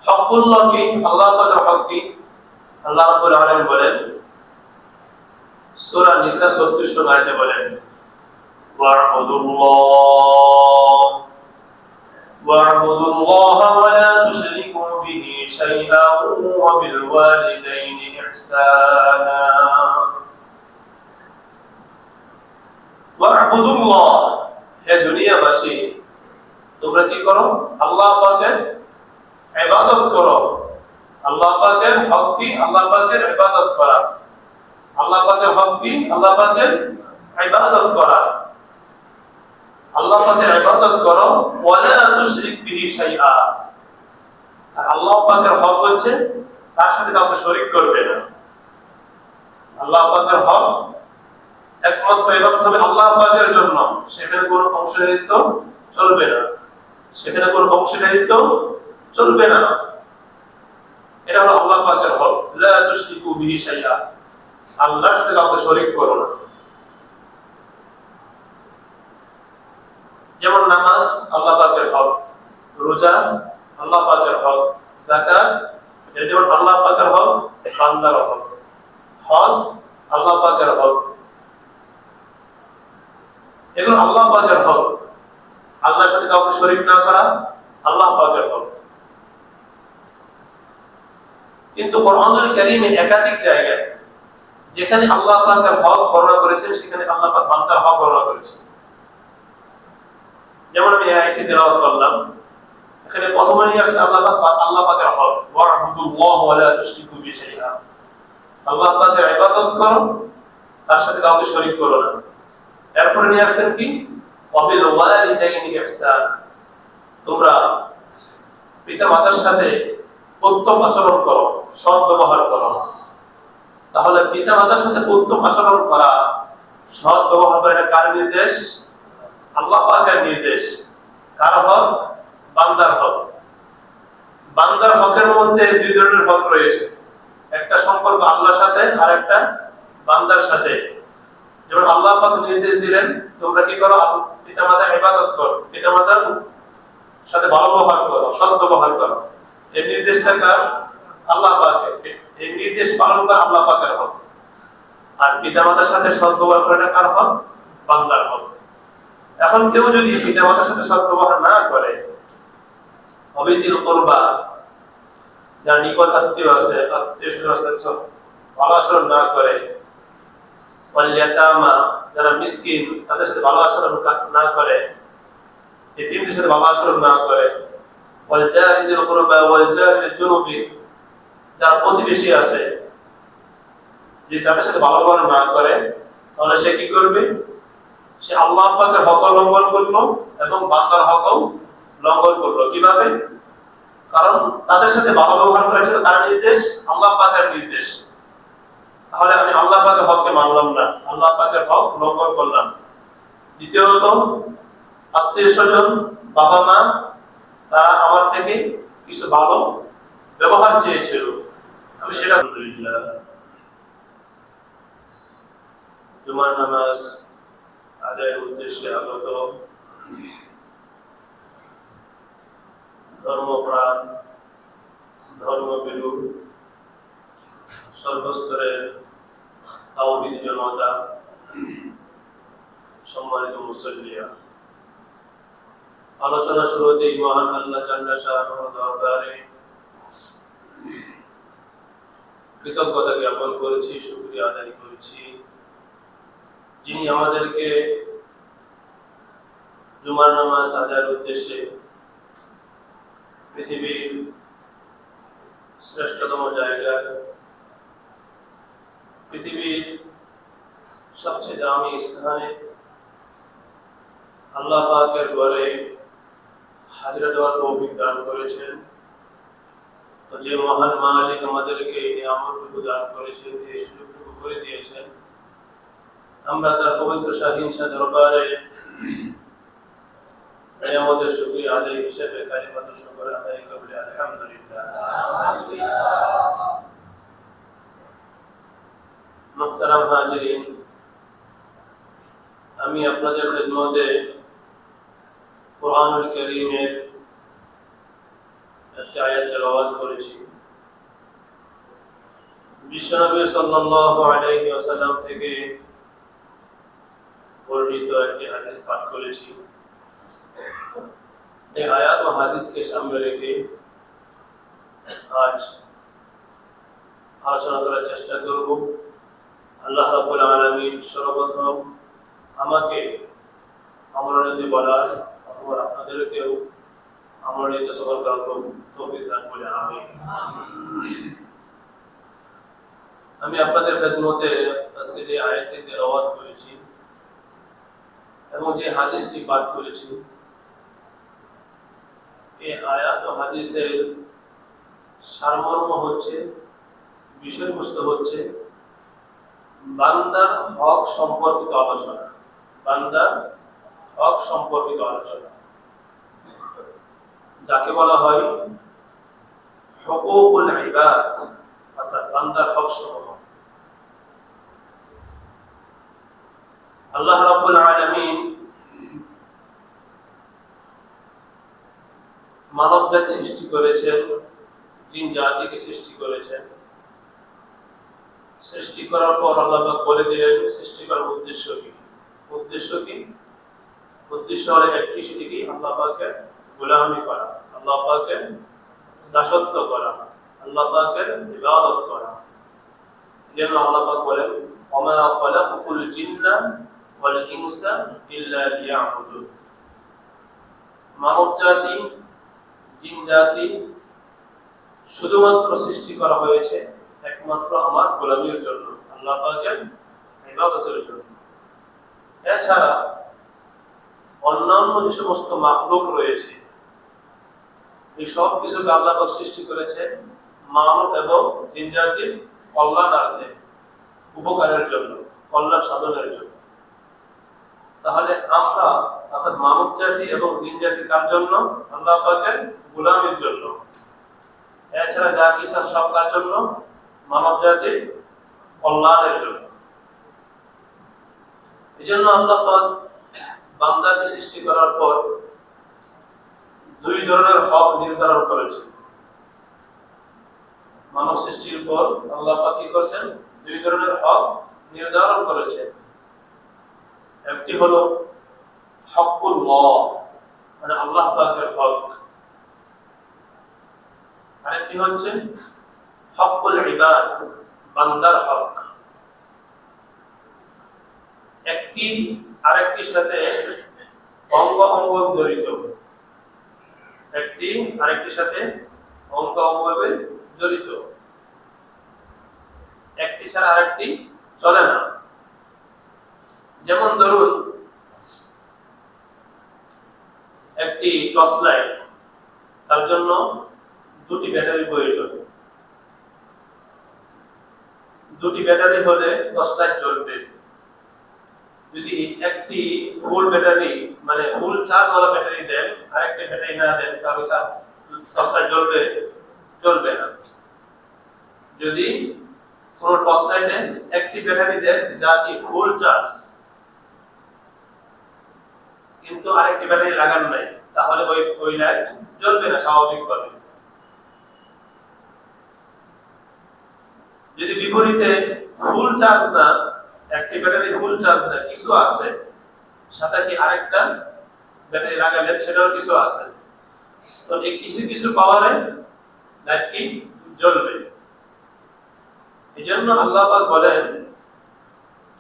হকুল্লাহ কি? আল্লাহ পাকের হক কি? আল্লাহ রাব্বুল আলামিন বলেন সূরা নিসা 36 নং আয়াতে বলেন ওয়া'বুদুল্লাহ ওয়া লা তুশরিকু বিহি শাইআন ওয়া বিল ওয়ালিদাইনি ইহসানা ওয়া'বুদুল্লাহ, হে দুনিয়াবাসী তোমরা কি করো? আল্লাহ পাকের ইবাদত করো। আল্লাহ পাকের হক কি? আল্লাহ পাকের ইবাদত করা। আল্লাহ পাকের হক কি? আল্লাহ পাকের ইবাদত করা। আল্লাহ পাকের ইবাদত করো ওয়ালা তুশরিক বিহি শাইআ। আর আল্লাহ পাকের হক হচ্ছে তার সাথে কাউকে শরীক করবে না। আল্লাহ পাকের হক একমাত্র ইবাদত হবে আল্লাহ পাকের জন্য, সেখানে কোনো অংশীদারিত্ব চলবে না, সেখানে কোনো অংশীদারিত্ব চলবে না। এটা হলো আল্লাহ পাকের হক, লা তুশরিকু বিহি শাইআ, আল্লাহর সাথে কাউকে শরীক করো না। যেমন নামাজ আল্লাহ পাকের হক, রোজা আল্লাহ পাকের হক, যাকাত এটা যেমন আল্লাহ পাকের হক, বান্দার হক, হজ আল্লাহ পাকের হক, এগুলো আল্লাহ পাকের হক। আল্লাহর সাথে কাউকে শরীক না করা আল্লাহ পাকের হক। কিন্তু কোরআনুল কারীমে একাধিক জায়গায় যেখানে আল্লাহ পাকের হক বর্ণনা করেছেন সেখানে আল্লাহ পাক বান্দার হক বর্ণনা করেছেন। যেমন আমি আয়াতটি তেলাওয়াত করলাম, এখানে প্রথমে নিয়ে আসছে আল্লাহ পাকের হক, ওয়া'বুদুল্লাহ ওয়া লা তুশরিকু বিহি শাইআ, আল্লাহ পাকের ইবাদত করো, তার সাথে কাউকে শরীক করো না। এরপরে নিয়ে আসছেন কি? ওয়াবিল ওয়ালিদাইনি ইহসান, তোমরা পিতামাতার সাথে উত্তম আচরণ করো, সৎ ব্যবহার করো। তাহলে পিতামাতার সাথে উত্তম আচরণ করা, সৎ ব্যবহার করা, এটা কার নির্দেশ? আল্লাহ পাকের নির্দেশ। কার হক? বান্দার হক। বান্দার হকের মধ্যে দুই ধরনের হক রয়েছে, একটা সম্পর্ক আল্লাহর সাথে আর একটা বান্দার সাথে। যেমন আল্লাহ পাক নির্দেশ দিলেন তোমরা কি করো? পিতামাতার ইবাদত করো, পিতামাতার সাথে ভালো ব্যবহার করো, সৎ ব্যবহার করো। এই নির্দেশটা কার? আল্লাহ পাকের। এই নির্দেশ পালন করা আল্লাহ পাকের হক। আর পিতামাতার সাথে সৎ ব্যবহার করাটা কার হক? বান্দার হক। এখন কেউ যদি পিতামাতার সাথে সৎ ব্যবহার না করে, অবিজিল কুরবা, যার নিকট আত্মীয় আছে, আত্মীয়-স্বজনের সাথে ভালো আচরণ না করে, ওয়াল ইয়াতামা, যারা মিসকিন তাদের সাথে ভালো আচরণ না করে, এতিমদের সাথে ভালো আচরণ না করে, ওয়াল জারিল কুরবা ওয়াল জারিল জুনুবি, যারা প্রতিবেশী আছে যদি তাদের সাথে ভালো ব্যবহার না করে, তাহলে সে কি করবে? সে আল্লাহ পাকের হক লঙ্ঘন করলো এবং বান্দার হকও লঙ্ঘন করলো। কিভাবে? কারণ তাদের সাথে ভালো ব্যবহার করা ছিল কার নির্দেশ? আল্লাহ পাকের নির্দেশ। তাহলে আমি আল্লাহ পাকের হককে মানলাম না, আল্লাহ পাকের হক লঙ্ঘন করলাম। দ্বিতীয়ত, আত্মীয়-স্বজন, বাবা মা, তারা আমার থেকে কিছু ভালো ব্যবহার চেয়েছিল, আমি সেটা আলহামদুলিল্লাহ। জুমার নামাজ আদায়ের উদ্দেশ্যে আগত ধর্মপ্রাণ, ধর্মবিরু, সর্বস্তরের তাওহীদ জনতা, সম্মানিত মুসল্লিয়া, আলোচনা শুরুতেই মহান আল্লাহ জাল্লা শাআনুহু দরবারে কৃতজ্ঞতা জ্ঞাপন করেছি, শুকরিয়া আদায় করেছি, যিনি আমাদেরকে জুমার নামাজ আদায়ের উদ্দেশ্যে পৃথিবীর শ্রেষ্ঠতম জায়গা, পৃথিবীর সবচেয়ে দামি স্থানে আল্লাহ পাকের ঘরে হাজিরা দেওয়ার তৌফিক দান করেছেন। তো যে মহান মালিক আমাদেরকে এই নিয়ামতটুকু দান করেছেন, এই সুযোগটুকু করে দিয়েছেন, আমরা তার পবিত্র শাহীন দরবারে নিয়ামতের শুকরিয়া আদায় হিসেবে কালিমাতুশ শুকর আদায় করি আলহামদুলিল্লাহ। মুহতারাম হাজিরিন, আমি আপনাদের খিদমতে কুরআনুল কারীমের একটা আয়াত তেলাওয়াত করেছি, বিশ্বনবী সাল্লাল্লাহু আলাইহি ওয়াসাল্লাম থেকে বর্ণিত একটি হাদিস পাঠ করেছি। এই আয়াত ও হাদিসকে সামনে রেখে আজ আলোচনা করার চেষ্টা করব। আল্লাহ রাব্বুল আলামিন সর্বপ্রথম আমাকে আমরণীতি বলার এবং আপনাদেরকেও আমরণীতি সফল করার তৌফিক দান করে আমিন। আমি আপনাদের খেদমতে আজকে যে আয়াতটি তেলাওয়াত করেছি এবং যে হাদিসটি পাঠ করেছি, এই আয়াত ও হাদিসের সারমর্ম হচ্ছে, বিষয়বস্তু হচ্ছে বান্দার হক সম্পর্কিত আলোচনা। বান্দার হক সম্পর্কিত আলোচনা, যাকে বলা হয় হুকুকুল ইবাদ, অর্থাৎ বান্দার হক সমূহ। আল্লাহ রাব্বুল আলামিন মানবজাতি সৃষ্টি করেছেন, জিন জাতিকে সৃষ্টি করেছেন। সৃষ্টি করার পর আল্লাহ পাক বলে দিলেন সৃষ্টি করার উদ্দেশ্য কি। উদ্দেশ্য কি? উদ্দেশ্য হলো একটি, সেটি কি? আল্লাহ পাকের গোলামি করা, আল্লাহ পাকের দাসত্ব করা, আল্লাহ পাকের ইবাদত করা। যেন আল্লাহ পাক বলেন ওমা খালাকুল জিন্না ওয়াল ইনসা ইল্লা লিয়াবুদুন। মানব জাতি, জিন জাতি শুধুমাত্র সৃষ্টি করা হয়েছে একমাত্র আমার গোলামির জন্য, আল্লাহ পাকের ইবাদতের জন্য। এছাড়া অন্যান্য যে সমস্ত মাখলুক রয়েছে, এই সব কিছুকে আল্লাহ পাক সৃষ্টি করেছে মানব এবং জিন জাতির কল্যাণার্থে, উপকারের জন্য, কল্যাণ সাধনের জন্য। তাহলে আমরা অর্থাৎ মানব জাতি এবং জিন জাতি কার জন্য? আল্লাহ পাকের গোলামির জন্য। এছাড়া যা কিছু সব কার জন্য? মানব জাতির কল্যাণের জন্য। এই জন্য আল্লাহ পাক বান্দাকে সৃষ্টি করার পর দুই ধরনের হক নির্ধারণ করেছেন। মানব সৃষ্টির পর আল্লাহ পাক কি করেছেন? দুই ধরনের হক নির্ধারণ করেছেন। একটি হলো হকুল্লাহ, মানে আল্লাহ পাকের হক। আরেকটি হচ্ছে হকুল ইবাদ, বান্দার হক। একটি আরেকটির সাথে অঙ্গ অঙ্গ জড়িত, একটি আরেকটির সাথে অঙ্গ অঙ্গভাবে জড়িত। একটি ছাড়া আরেকটি চলে না। যেমন ধরুন একটি টর্চ লাইট, তার জন্য দুটি ব্যাটারি প্রয়োজন। দুটি ব্যাটারি হলে টর্চ লাইট জ্বলবে। যদি একটি ফুল ব্যাটারি, মানে ফুল চার্জ ওয়ালা ব্যাটারি দেন, আরেকটি ব্যাটারি না দেন, তাহলে টর্চ লাইট জ্বলবে? জ্বলবে না। যদি কোন টর্চ লাইটে একটি ব্যাটারি দেন যা কি ফুল চার্জ, কিন্তু আরেকটি ব্যাটারি লাগান নাই, তাহলে ওই লাইট জ্বলবে না স্বাভাবিকভাবে। যদি বিপরীতে ফুল চার্জ না, একটি ব্যাটারি ফুল চার্জ না, কিছু আছে সাথে কি আরেকটা ব্যাটারি লাগালেন, সেটারও কিছু আছে, তো এই কিছু কিছু পাওয়ারে লাইট কি জ্বলবে। এই জন্য আল্লাহ পাক বলেন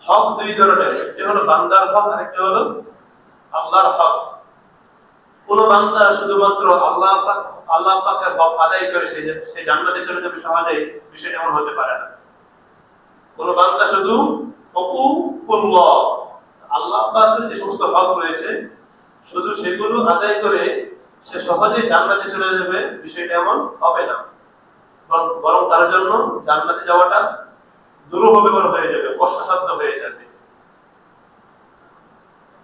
হক দুই ধরনের, একটি হলো বান্দার হক, আরেকটি হলো আল্লাহর হক। কোন বান্দা শুধুমাত্র আল্লাহ পাকের হক আদায় করে সে জান্নাতে চলে যাবে সহজেই, বিষয়টা এমন হতে পারে না। কোন বান্দা শুধু হুকুকুল্লাহ, আল্লাহ পাকের যে সমস্ত হক রয়েছে শুধু সেগুলো আদায় করে সে সহজেই জান্নাতে চলে যাবে, বিষয়টা এমন হবে না। বরং তার জন্য জান্নাতে যাওয়াটা দুরূহ হয়ে যাবে, কষ্টসাধ্য হয়ে যাবে।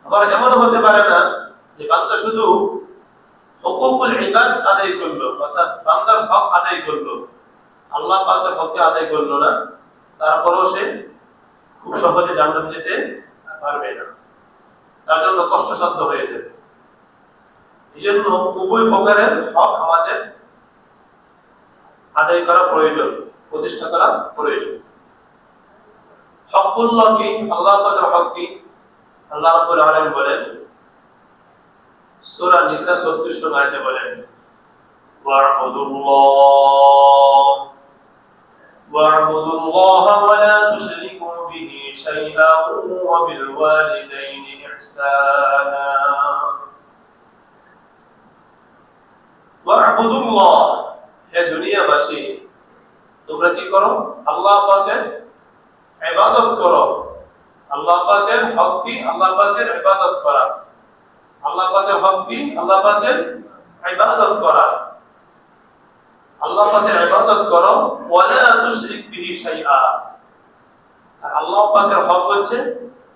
আবার এমন হতে পারে না যে বান্দা শুধু হুকুকুল ইবাদ আদায় করলো, অর্থাৎ বান্দার হক আদায় করলো, আল্লাহ পাকের হককে আদায় করলো না, তারপরেও সে খুব সহজে জান্নাতে যেতে পারবে না, তার জন্য কষ্টসাধ্য হয়ে যাবে। এই জন্য উভয় প্রকারের হক আমাদের আদায় করা প্রয়োজন, প্রতিষ্ঠা করা প্রয়োজন। হকুল্লাহ কি? আল্লাহ পাকের হক কি? আল্লাহ রাব্বুল আলামিন বলেন সূরা নিসা 36 নং আয়াতে বলেন ওয়া'বুদুল্লাহ ওয়া লা তুশরিকু বিহি শাইআন ওয়া বিল ওয়ালিদাইনি ইহসানা। ওয়া'বুদুল্লাহ, হে দুনিয়াবাসী তোমরা কি করো? আল্লাহ পাকের ইবাদত করো। আল্লাহ পাকের হক কি? আল্লাহ পাকের ইবাদত করা। আল্লাহ পাকের হক কি? আল্লাহ পাকের ইবাদত করা। আল্লাহ পাকের ইবাদত করো ওয়ালা তুশরিক বিহি শাইআ। আর আল্লাহ পাকের হক হচ্ছে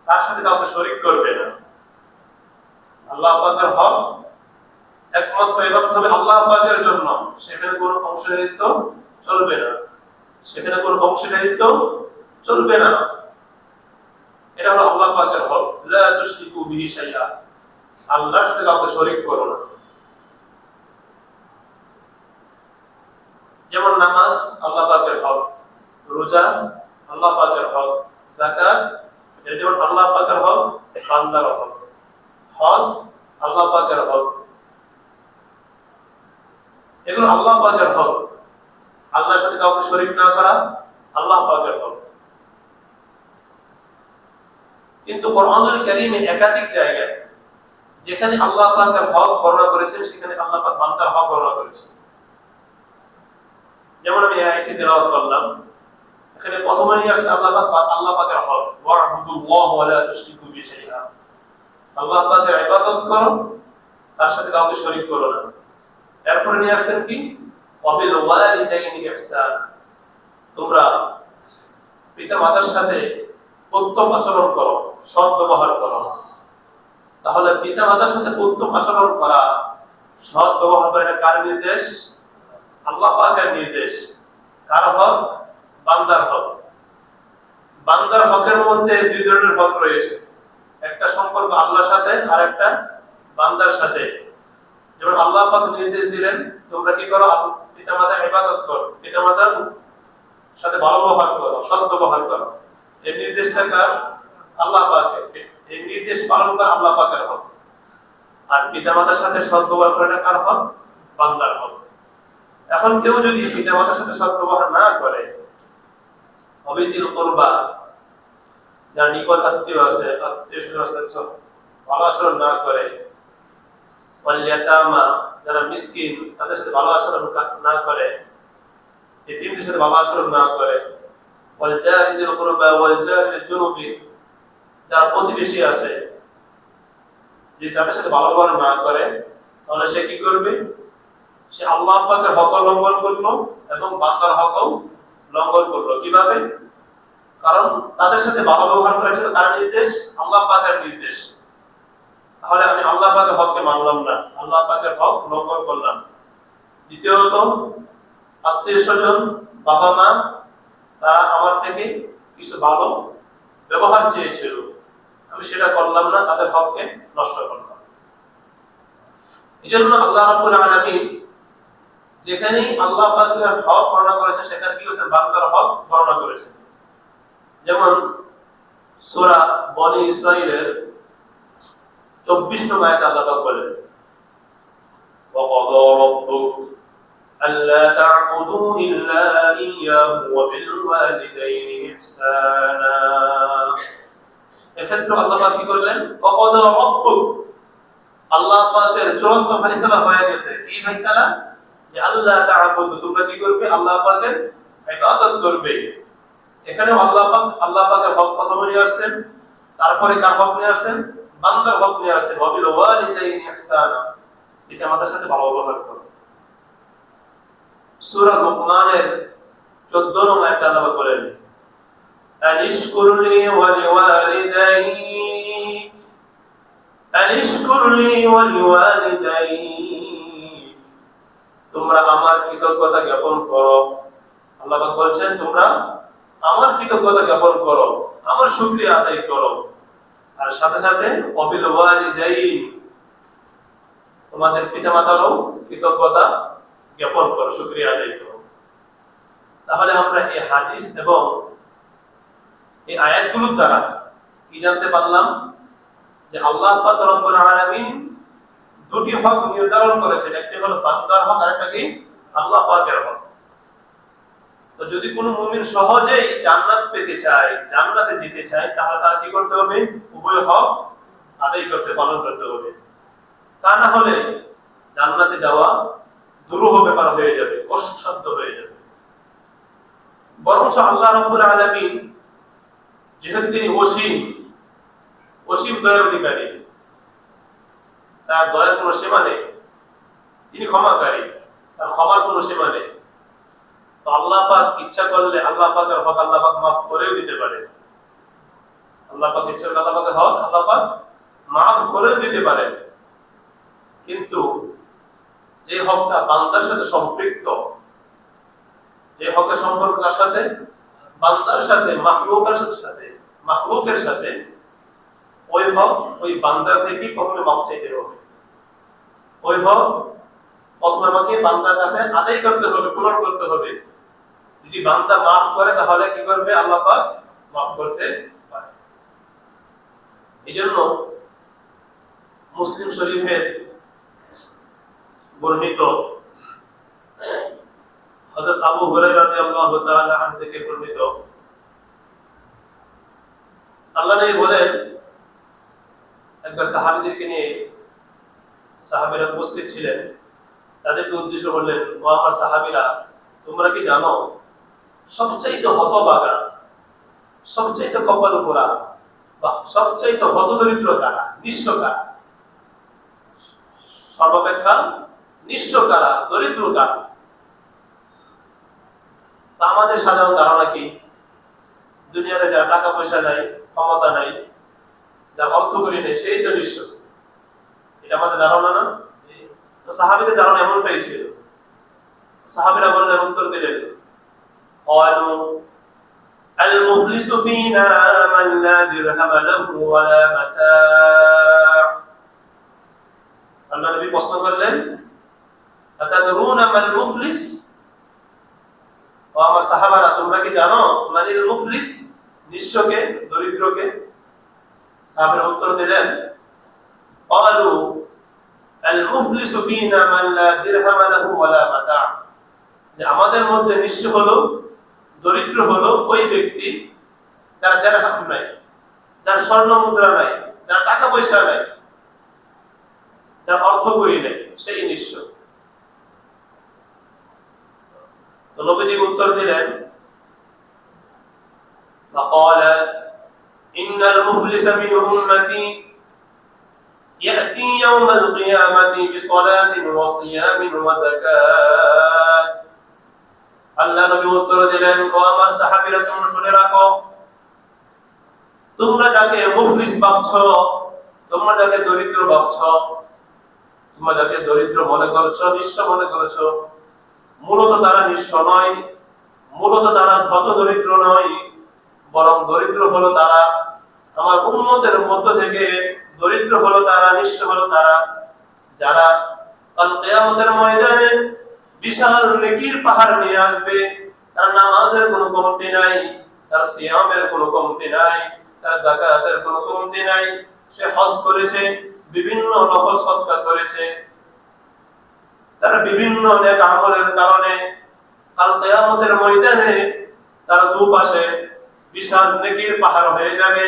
তার সাথে কাউকে শরীক করবে না। আল্লাহ পাকের হক একমাত্র ইবাদত হবে আল্লাহ পাকের জন্য, সেখানে কোনো অংশীদারিত্ব চলবে না, সেখানে কোনো অংশীদারিত্ব চলবে না। এটা হলো আল্লাহ পাকের হক, লা তুশরিকু বিহি শাইআ, আল্লাহর সাথে কাউকে শরীক করো না। যেমন নামাজ আল্লাহ পাকের হক, রোজা আল্লাহ পাকের হক, যাকাত এটা যেমন আল্লাহ পাকের হক, বান্দার হক, হজ আল্লাহ পাকের হক, এগুলো আল্লাহ পাকের হক। আল্লাহর সাথে কাউকে শরীক না করা আল্লাহ পাকের হক। কিন্তু কোরআনুল কারীমে একাধিক জায়গায় যেখানে আল্লাহ পাকের হক বর্ণনা করেছেন সেখানে আল্লাহ পাক বান্দার হক বর্ণনা করেছেন। যেমন আমি আয়াতটি তেলাওয়াত করলাম, এখানে প্রথমে নিয়ে আসছে আল্লাহ পাকের হক, ওয়া'বুদুল্লাহ ওয়া লা তুশরিকু বিহি শাইআ, আল্লাহ পাকের ইবাদত করো, তার সাথে কাউকে শরীক করো না। এরপরে নিয়ে আসছেন কি? ওয়াবিল ওয়ালিদাইনি ইহসান, তোমরা পিতামাতার সাথে উত্তম আচরণ করো, সৎ ব্যবহার করো। তাহলে পিতামাতার সাথে উত্তম আচরণ করা, সৎ ব্যবহার করা, এটা কার নির্দেশ? আল্লাহ পাকের নির্দেশ। কার হক? বান্দার হক। বান্দার হকের মধ্যে দুই ধরনের হক রয়েছে, একটা সম্পর্ক আল্লাহর সাথে আর একটা বান্দার সাথে। যেমন আল্লাহ পাক নির্দেশ দিলেন তোমরা কি করো? পিতামাতার ইবাদত করো, পিতামাতার সাথে ভালো ব্যবহার করো, সৎ ব্যবহার করো। এই নির্দেশটা কার? আল্লাহ পাকের। এই নির্দেশ পালন করা আল্লাহ পাকের হক। আর পিতামাতার সাথে সৎ ব্যবহার করাটা কার হক? বান্দার হক। এখন কেউ যদি পিতামাতার সাথে সৎ ব্যবহার না করে, অবিজিল কুরবা, যার নিকট আত্মীয় আছে, আত্মীয়-স্বজনের সাথে ভালো আচরণ না করে, ওয়াল ইয়াতামা, যারা মিসকিন তাদের সাথে ভালো আচরণ না করে, এতিমদের সাথে ভালো আচরণ না করে, ওয়াল জারিল কুরবা ওয়াল জারিল জুনুবি, যারা প্রতিবেশী আছে, যদি তাদের সাথে ভালো ব্যবহার না করে তাহলে সে কি করবে? সে আল্লাহ পাকের হক লঙ্ঘন করলো এবং বান্দার হকও লঙ্ঘন করলো। কিভাবে? কারণ তাদের সাথে ভালো ব্যবহার করা ছিল কার নির্দেশ? আল্লাহ পাকের নির্দেশ। তাহলে আমি আল্লাহ পাকের হককে মানলাম না, আল্লাহ পাকের হক লঙ্ঘন করলাম। দ্বিতীয়ত, আত্মীয়-স্বজন, বাবা মা, তারা আমার থেকে কিছু ভালো ব্যবহার চেয়েছিল, আমি সেটা করলাম না, তাদের হককে নষ্ট করলাম। এজন্য আল্লাহ রাব্বুল আলামিন যেখানেই আল্লাহ পাকের হক বর্ণনা করেছে সেখানে কি করেছেন? বান্দার হক বর্ণনা করেছেন। যেমন সূরা বনী ইসরাঈলের 24 নং আয়াতে আল্লাহ পাক বলেন ওয়াকাদা রাব্বুক আল্লা তা'বুদু ইল্লা ইয়্যাহু ওয়া বিল ওয়ালিদাইনি ইহসানা। এক্ষেত্রে আল্লাহ পাক কি করলেন? ওয়াকাদা রাব্বুক, আল্লাহ পাকের চূড়ান্ত ফয়সালা হয়ে গেছে। কি ফয়সালা? যে আল্লাহ তা'বুদু, তোমরা কি করবে? আল্লাহ পাকের ইবাদত করবে। এখানে আল্লাহ পাকের হক প্রথমে নিয়ে আসছেন, তারপরে কার হক নিয়ে আসছেন? বান্দার হক নিয়ে আসছেন। ওয়াবিল ওয়ালিদাইনি ইহসানা, এটা আমাদের সাথে ভালো ব্যবহার করো। সূরা লুকমানের 14 নং আয়াতে আল্লাহ বলেন আনিশকুরলি ওয়া লিওয়ালিদাইক, আনিশকুরলি ওয়া লিওয়ালিদাইক, তোমরা আমার কৃতজ্ঞতা জ্ঞাপন করো। আল্লাহ পাক বলেন তোমরা আমার কৃতজ্ঞতা জ্ঞাপন করো, আমার শুকরিয়া আদায় করো। আর সাথে সাথে ওয়াবিল ওয়ালিদাইন, তোমাদের পিতামাতারও কৃতজ্ঞতা জ্ঞাপন করো, শুকরিয়া আদায় করো। তাহলে আমরা এই হাদিস এবং এই আয়াতগুলোর দ্বারা কি জানতে পারলাম যে আল্লাহ পাক রব্বুল আলামিন দুটি হক নির্ধারণ করেছেন, একটি হলো বান্দার হক আর একটা কি আল্লাহ পাকের হক। তো যদি কোনো মুমিন সহজেই জান্নাত পেতে চায়, জান্নাতে যেতে চায়, তাহলে তার কি করতে হবে? উভয় হক আদায় করতে, পালন করতে হবে। তা না হলে জান্নাতে যাওয়া দুরূহ ব্যাপার হয়ে যাবে, কষ্টসাধ্য হয়ে যাবে। বরঞ্চ আল্লাহ রাব্বুল আলামিন যেহেতু তিনি অসীম দয়ার অধিকারী, তার দয়ার কোনো সীমা নেই, তিনি ক্ষমাকারী, তার ক্ষমার কোনো সীমা নেই। তো আল্লাহ পাক ইচ্ছা করলে আল্লাহ পাকের হক আল্লাহ পাক মাফ করেও দিতে পারে। আল্লাহ পাক ইচ্ছা করলে আল্লাহ পাকের হক আল্লাহ পাক মাফ করেও দিতে পারে। কিন্তু যে হকটা বান্দার সাথে সম্পৃক্ত, যে হকের সম্পর্ক কার সাথে? বান্দার সাথে, মাখলুকের সাথে, ওই হক ওই বান্দার থেকে প্রথমে মাফ চাইতে হবে। ওই হক প্রথমে আমাকে বান্দার কাছে আদায় করতে হবে, পূরণ করতে হবে। যদি বান্দা মাফ করে তাহলে কি করবে? আল্লাহ পাক মাফ করতে পারে। এজন্য মুসলিম শরীফের বর্ণিত হযরত আবু হুরায়রা রাদিয়াল্লাহু তাআলা আনহু থেকে বর্ণিত, আল্লাহ নবী বলেন, একবার সাহাবীদেরকে নিয়ে সাহাবীরা উপস্থিত ছিলেন, তাদেরকে উদ্দেশ্য করলেন, ও আমার সাহাবীরা, তোমরা কি জানো সবচাইতে হতভাগা, সবচাইতে কপাল পোড়া বা সবচাইতে হতদরিদ্র কারা, নিঃস্ব কারা? সর্বাপেক্ষা নিঃস্ব কারা, দরিদ্র কারা? তা আমাদের সাধারণ ধারণা কি? দুনিয়াতে যারা টাকা পয়সা নাই, ক্ষমতা নাই, যার অর্থ করি নেই, সেই তো নিঃস্ব। এটা আমাদের ধারণা না? সাহাবীদের ধারণা এমনটাই ছিল। সাহাবীরা বললেন, উত্তর দিলেন, قالوا المفلس فينا من لا درهم له ولا متاع। আল্লাহ নবী প্রশ্ন করলেন, আতাদরুনা মাল মুফলিস? ও আমার সাহাবারা, তোমরা কি জানো মানিল মুফলিস? নিঃস্বকে, দরিদ্রকে? সাহাবারা উত্তর দিলেন, قالوا المفلس فينا من لا درهم له ولا متاع। যে আমাদের মধ্যে নিঃস্ব হলো, দরিদ্র হলো ওই ব্যক্তি যার দিরহাম নাই, যার স্বর্ণ মুদ্রা নাই, যার টাকা পয়সা নাই, যার অর্থ করি নাই, সেই নিঃস্ব। তো নবীজি উত্তর দিলেন, فقال إن المفلس من أمتي يأتي يوم القيامة بصلاة وصيام وزكاة। আল্লাহ নবী উত্তর দিলেন, ও আমার সাহাবীরা, তোমরা শুনে রাখো, তোমরা যাকে মুফলিস ভাবছো, তোমরা যাকে দরিদ্র ভাবছো, তোমরা যাকে দরিদ্র মনে করছো, নিঃস্ব মনে করছো, মূলত তারা নিঃস্ব নয়, মূলত তারা হত দরিদ্র নয়, বরং দরিদ্র হলো তারা, আমার উম্মতের মধ্য থেকে দরিদ্র হলো তারা, নিঃস্ব হলো তারা, যারা কাল কিয়ামতের ময়দানে বিশাল নেকির পাহাড় নিয়ে আসবে। তার নামাজের কোনো কমতি নাই, তার সিয়ামের কোনো কমতি নাই, তার যাকাতের কোনো কমতি নাই, সে হজ করেছে, বিভিন্ন নফল সদকা করেছে, তার বিভিন্ন নেক আমলের কারণে কাল কিয়ামতের ময়দানে তার দুপাশে বিশাল নেকির পাহাড় হয়ে যাবে।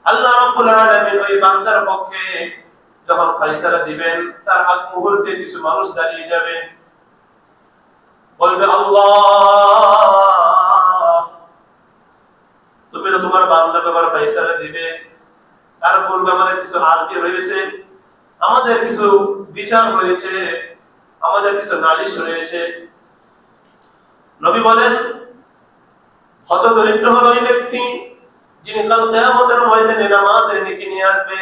আল্লাহ রাব্বুল আলামিন ওই বান্দার পক্ষে যখন ফয়সালা দিবেন, তার আগ মুহূর্তে কিছু মানুষ দাঁড়িয়ে যাবে, বলবে, আল্লাহ, তুমি তো তোমার বান্দার ব্যাপারে ফয়সালা দিবে, তার পূর্বে আমাদের কিছু আরজি রয়েছে, আমাদের কিছু বিচার রয়েছে, আমাদের কিছু নালিশ রয়েছে। নবী বলেন, হত দরিদ্র হলো ওই ব্যক্তি যিনি কাল কিয়ামতের ময়দানে নামাজের নেকি নিয়ে আসবে,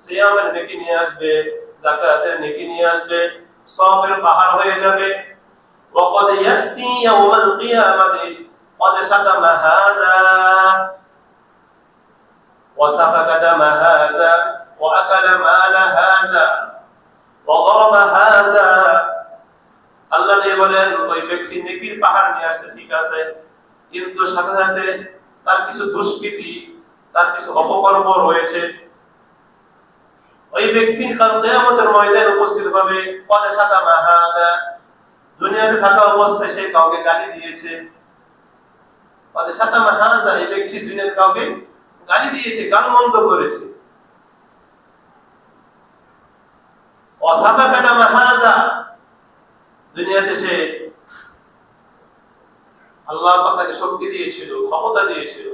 সিয়ামের নেকি নিয়ে আসবে, যাকাতের নেকি নিয়ে আসবে, সওয়াবের পাহাড় হয়ে যাবে। ওয়াকাদ ইয়াতি ইয়াউমাল কিয়ামাতি ক্বাদ শাতামা হাযা ওয়া সাফাকা দামা হাযা ওয়া আকালা মালা হাযা ওয়া দারাবা হাযা। আল্লাহ নিয়ে বলেন ওই ব্যক্তি নেকির পাহাড় নিয়ে আসছে ঠিক আছে, কিন্তু সাথে সাথে তার কিছু দুষ্কৃতি, তার কিছু অপকর্ম রয়েছে। ওই ব্যক্তি কাল কিয়ামতের ময়দানে উপস্থিত হবে, পদে সাদা মাহাদা, দুনিয়াতে থাকা অবস্থায় সে কাউকে গালি দিয়েছে। পদে সাদা মাহাজা, এই ব্যক্তি দুনিয়াতে কাউকে গালি দিয়েছে, গালমন্দ করেছে। অসাদা কাদা মাহাজা, দুনিয়াতে সে আল্লাহ পাক তাকে শক্তি দিয়েছিল, ক্ষমতা দিয়েছিল,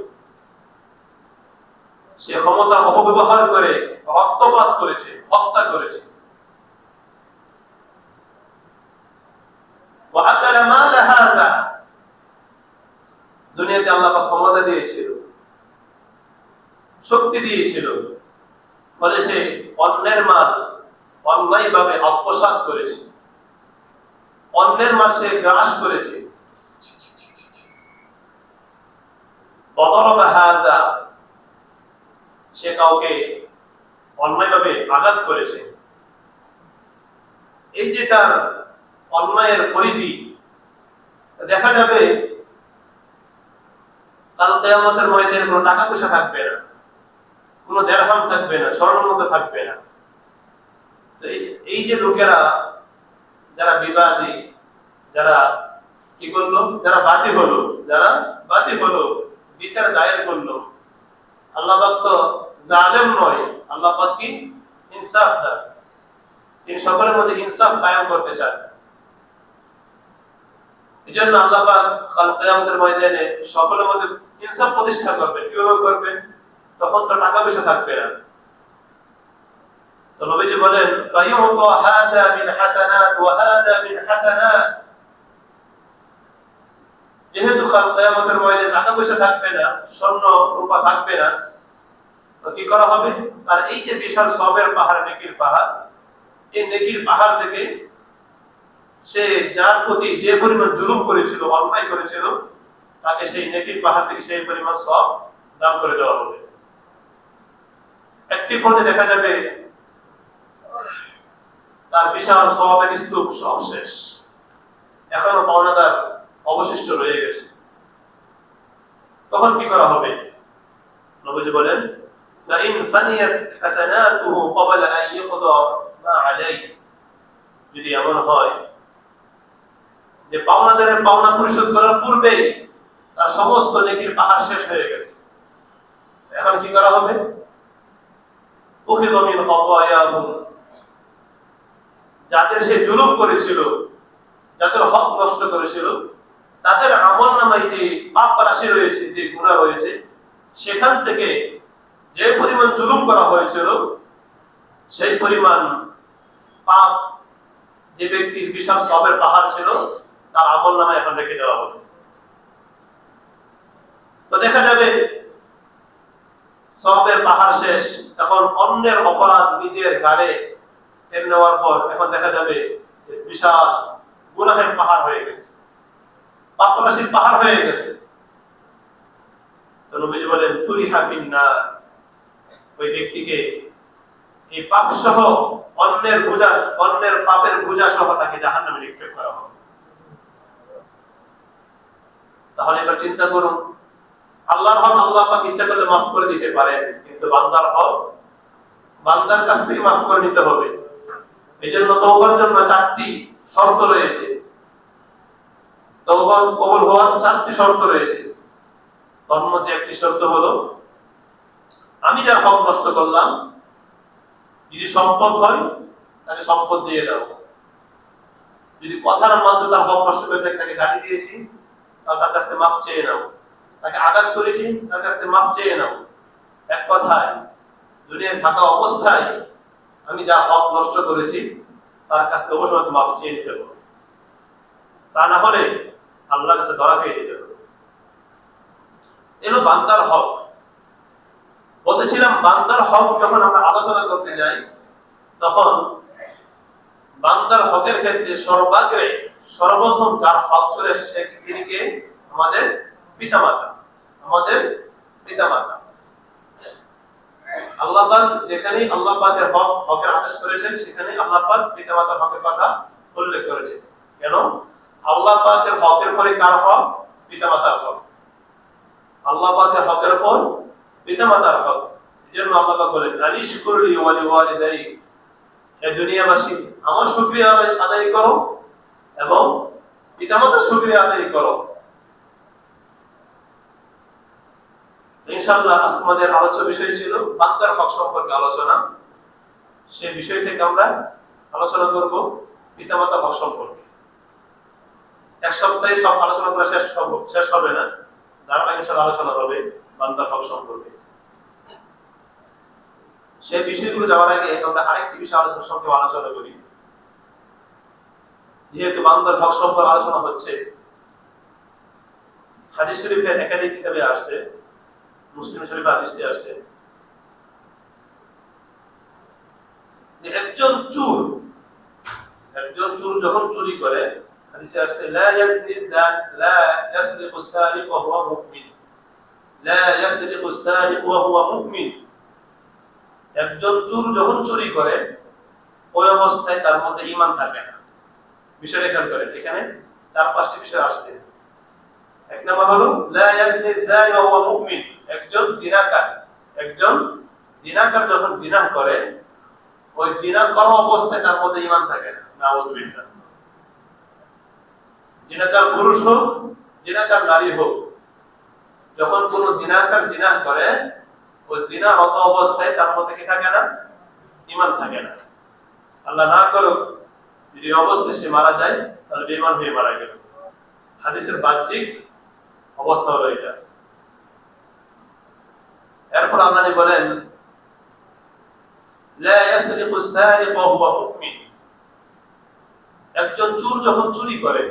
সে ক্ষমতার অপব্যবহার করে রক্তপাত করেছে, হত্যা করেছে। ওয়াকালা মাল হাযা, দুনিয়াতে আল্লাহ পাক ক্ষমতা দিয়েছিল, শক্তি দিয়েছিল, ফলে সে অন্যের মাল অন্যায়ভাবে আত্মসাৎ করেছে, অন্যের মাল সে গ্রাস করেছে। বদরবা হাযা, সে কাউকে অন্যায়ভাবে আঘাত করেছে। এই যে তার অন্যায়ের পরিধি, দেখা যাবে কাল কিয়ামতের ময়দানে কোনো টাকা পয়সা থাকবে না, কোনো দিরহাম থাকবে না, স্বর্ণমুদ্রা থাকবে না। এই যে লোকেরা যারা বিবাদী, যারা কি করলো, যারা বাদী হলো, বিচার দায়ের করলো, আল্লাহ পাক তো জালেম নয়, আল্লাহ পাক কি ইনসাফদার, তিনি সকলের মধ্যে ইনসাফ কায়েম করতে চান। এজন্য আল্লাহ পাক কাল কিয়ামতের ময়দানে সকলের মধ্যে ইনসাফ প্রতিষ্ঠা করবেন। কিভাবে করবেন? তখন তো টাকা পয়সা থাকবে না। তো নবীজি বলেন ফায়ুতা হাযা মিন হাসানাত ওয়া হাযা মিন হাসানাত, যেহেতু কাল কিয়ামতের ময়দানে টাকা পয়সা থাকবে না, স্বর্ণ রূপা থাকবে না, তো কি করা হবে? তার এই যে বিশাল সওয়াবের পাহাড়, নেকির পাহাড়, এই নেকির পাহাড় থেকে সে যার প্রতি যে পরিমাণ জুলুম করেছিল, অন্যায় করেছিল, তাকে সেই নেকির পাহাড় থেকে সেই পরিমাণ সওয়াব দান করে দেওয়া হবে। একটি পর্যায়ে দেখা যাবে তার বিশাল সওয়াবের স্তূপ সব শেষ, এখনো পাওনাদার অবশিষ্ট রয়ে গেছে। তখন কি করা হবে? নবীজি বলেন লা ইন ফানিয়াত হাসানাতুহু ক্বাবলা আন ইয়াকদা মা আলাইহি, যদি এমন হয় যে পাওনাদারের পাওনা পরিশোধ করার পূর্বেই তার সমস্ত নেকির পাহাড় শেষ হয়ে গেছে, এখন কি করা হবে? উখিযা মিন খাতায়াহুম, যাদের সে জুলুম করেছিল, যাদের হক নষ্ট করেছিল, তাদের আমলনামায় যে পাপ রাশি রয়েছে, যে গুনাহ রয়েছে, সেখান থেকে যে পরিমাণ জুলুম করা হয়েছিল সেই পরিমাণ পাপ যে ব্যক্তির বিশাল সওয়াবের পাহাড় ছিল তার আমলনামায় এখন রেখে দেওয়া হবে। তো দেখা যাবে সওয়াবের পাহাড় শেষ, এখন অন্যের অপরাধ নিজের ঘাড়ে টেনে নেওয়ার পর এখন দেখা যাবে বিশাল গুনাহের পাহাড় হয়ে গেছে, পাপ রাশির পাহাড় হয়ে গেছে। তো নবীজি বলেন তুরিহা ফিন্নার, ওই ব্যক্তিকে এই পাপ সহ অন্যের বোঝা, অন্যের পাপের বোঝা সহ তাকে জাহান্নামে নিক্ষেপ করা হবে। তাহলে এবার চিন্তা করুন, আল্লাহর হক আল্লাহ পাক ইচ্ছা করলে মাফ করে দিতে পারেন, কিন্তু বান্দার হক বান্দার কাছ থেকে মাফ করে নিতে হবে। এজন্য তওবার জন্য 4টি শর্ত রয়েছে, তওবা কবুল হওয়ার 4টি শর্ত রয়েছে। তার মধ্যে একটি শর্ত হলো আমি যার হক নষ্ট করলাম, যদি সম্পদ হয় তাকে সম্পদ দিয়ে দাও, যদি কথার মাধ্যমে তার হক নষ্ট করে তাকে গালি দিয়েছি তাহলে তার কাছ থেকে মাফ চেয়ে নাও, তাকে আঘাত করেছি তার কাছ থেকে মাফ চেয়ে নাও। এক কথায় দুনিয়ায় থাকা অবস্থায় আমি যা হক নষ্ট করেছি তার কাছ থেকে অবশ্যই মাফ চেয়ে নিতে হবে, তা না হলে আল্লাহর কাছে ধরা খেয়ে দিতে হবে। এলো বান্দার হক। বলেছিলাম বান্দার হক যখন আমরা আলোচনা করতে যাই তখন বান্দার হকের ক্ষেত্রে সর্বাগ্রে সর্বপ্রথম যার হক চলে এসেছে তিনি কে? আমাদের পিতামাতা, আমাদের পিতামাতা। আল্লাহ পাক যেখানেই আল্লাহ পাকের হকের আদেশ করেছেন সেখানে আল্লাহ পাক পিতামাতার হকের কথা উল্লেখ করেছেন। কেন? আল্লাহ পাকের হকের পরে কার হক? পিতামাতার হক। আল্লাহ পাকের হকের পর পিতামাতার হক। এজন্য আল্লাহ পাক বলেন আনিশকুরলি ওয়া লিওয়ালিদাইক, হে দুনিয়াবাসী আমার শুকরিয়া আদায় করো এবং পিতামাতার শুকরিয়া আদায় করো। ইনশাআল্লাহ আজকে আমাদের আলোচ্য বিষয় ছিল বান্দার হক সম্পর্কে আলোচনা। সেই বিষয় থেকে আমরা আলোচনা করব পিতামাতার হক সম্পর্কে। এক সপ্তাহে সব আলোচনা করা শেষ হবে না, ধারাবাহিক ইনশাআল্লাহ আলোচনা হবে বান্দার হক সম্পর্কে। সেই বিষয়গুলো যাওয়ার আগে আমরা আরেকটি বিষয় সংক্ষেপে আলোচনা করি। যেহেতু বান্দার হক সম্পর্কে আলোচনা হচ্ছে, হাদিস শরীফের একাধিক কিতাবে আসছে, মুসলিম শরীফে হাদিসটি আসছে যে একজন চোর যখন চুরি করে, হাদিসে আসছে লা ইয়াজনি লা ইয়াসরিকু সারিক ওয়া হুয়া মুমিন, লা ইয়াসরিকু সারিক ওয়া হুয়া মুমিন। একজন চোর যখন চুরি করে ওই অবস্থায় তার মধ্যে ঈমান থাকে না। বিষয়টা খেয়াল করেন, এখানে 4-5টি বিষয় আসছে। এক নাম্বার হলো লা ইয়াজনি যানি ওয়া হুয়া মুমিন, একজন জিনাকার যখন জিনাহ করে ওই জিনাহ করা অবস্থায় তার মধ্যে ঈমান থাকে না। নাউযুবিল্লাহ। জিনাকার পুরুষ হোক, জিনাকার নারী হোক, যখন কোন জিনাকার জিনাহ করে ওই জিনারত অবস্থায় তার মধ্যে কি থাকে না? ঈমান থাকে না। আল্লাহ না করুক যদি অবস্থায় সে মারা যায় তাহলে বেঈমান হয়ে মারা গেল। হাদিসের বাহ্যিক অবস্থা হলো এটা। এরপর আল্লাহ বলেন লা ইয়াসরিকু সারিকু ওয়া হুয়া মুমিন, একজন চোর যখন চুরি করে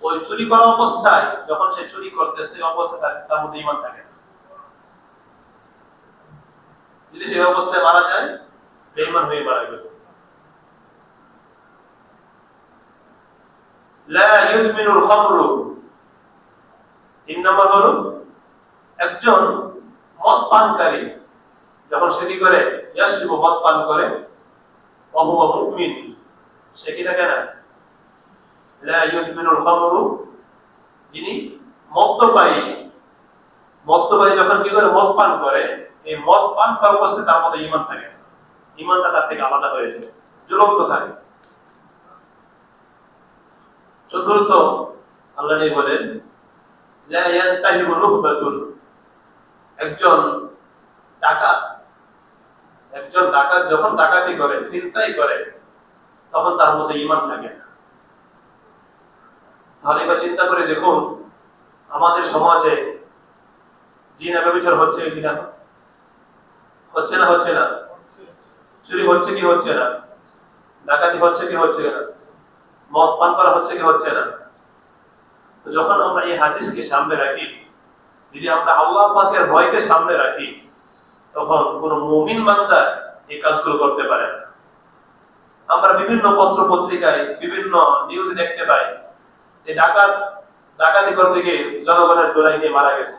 ওই চুরি করা অবস্থায় যখন সে চুরি করতেছে অবস্থায় তার মধ্যে ঈমান থাকে না। যদি সেই অবস্থায় মারা যায় বেঈমান হয়ে মারা গেল। লা ইউদমিনুল খামরু, 3 নম্বর হলো একজন মদ পানকারী যখন সে কি করে ইয়াশরিবু, মদ পান করে, ওয়া হুয়া মুমিন, সে কি থাকে না? লা ইউদমিনুল খামরু, যিনি মদ্যপায়ী যখন কি করে মদ পান করে, এই মদ পান করার অবস্থায় তার মধ্যে ঈমান থাকে না। ঈমানটা তার থেকে আলাদা হয়ে যায়, জ্বলন্ত থাকে। চতুর্থ আল্লাহ বলেন লা ইয়ানতাহিবু নুহবাতুন, একজন ডাকাত যখন ডাকাতি করে, ছিনতাই করে, তখন তার মধ্যে ঈমান থাকে না। তাহলে এবার চিন্তা করে দেখুন আমাদের সমাজে জিনা ব্যভিচার হচ্ছে কিনা? হচ্ছে না? চুরি হচ্ছে কি হচ্ছে না? ডাকাতি হচ্ছে কি হচ্ছে না? মদ পান করা হচ্ছে কি হচ্ছে না? তো যখন আমরা এই হাদিসকে সামনে রাখি, যদি আমরা আল্লাহ পাকের ভয়কে সামনে রাখি, তখন কোন মুমিন বান্দা এই কাজগুলো করতে পারে না। আমরা বিভিন্ন পত্র পত্রিকায় বিভিন্ন নিউজ দেখতে পাই যে ডাকাতি করতে গিয়ে জনগণের দোলাই নিয়ে মারা গেছে।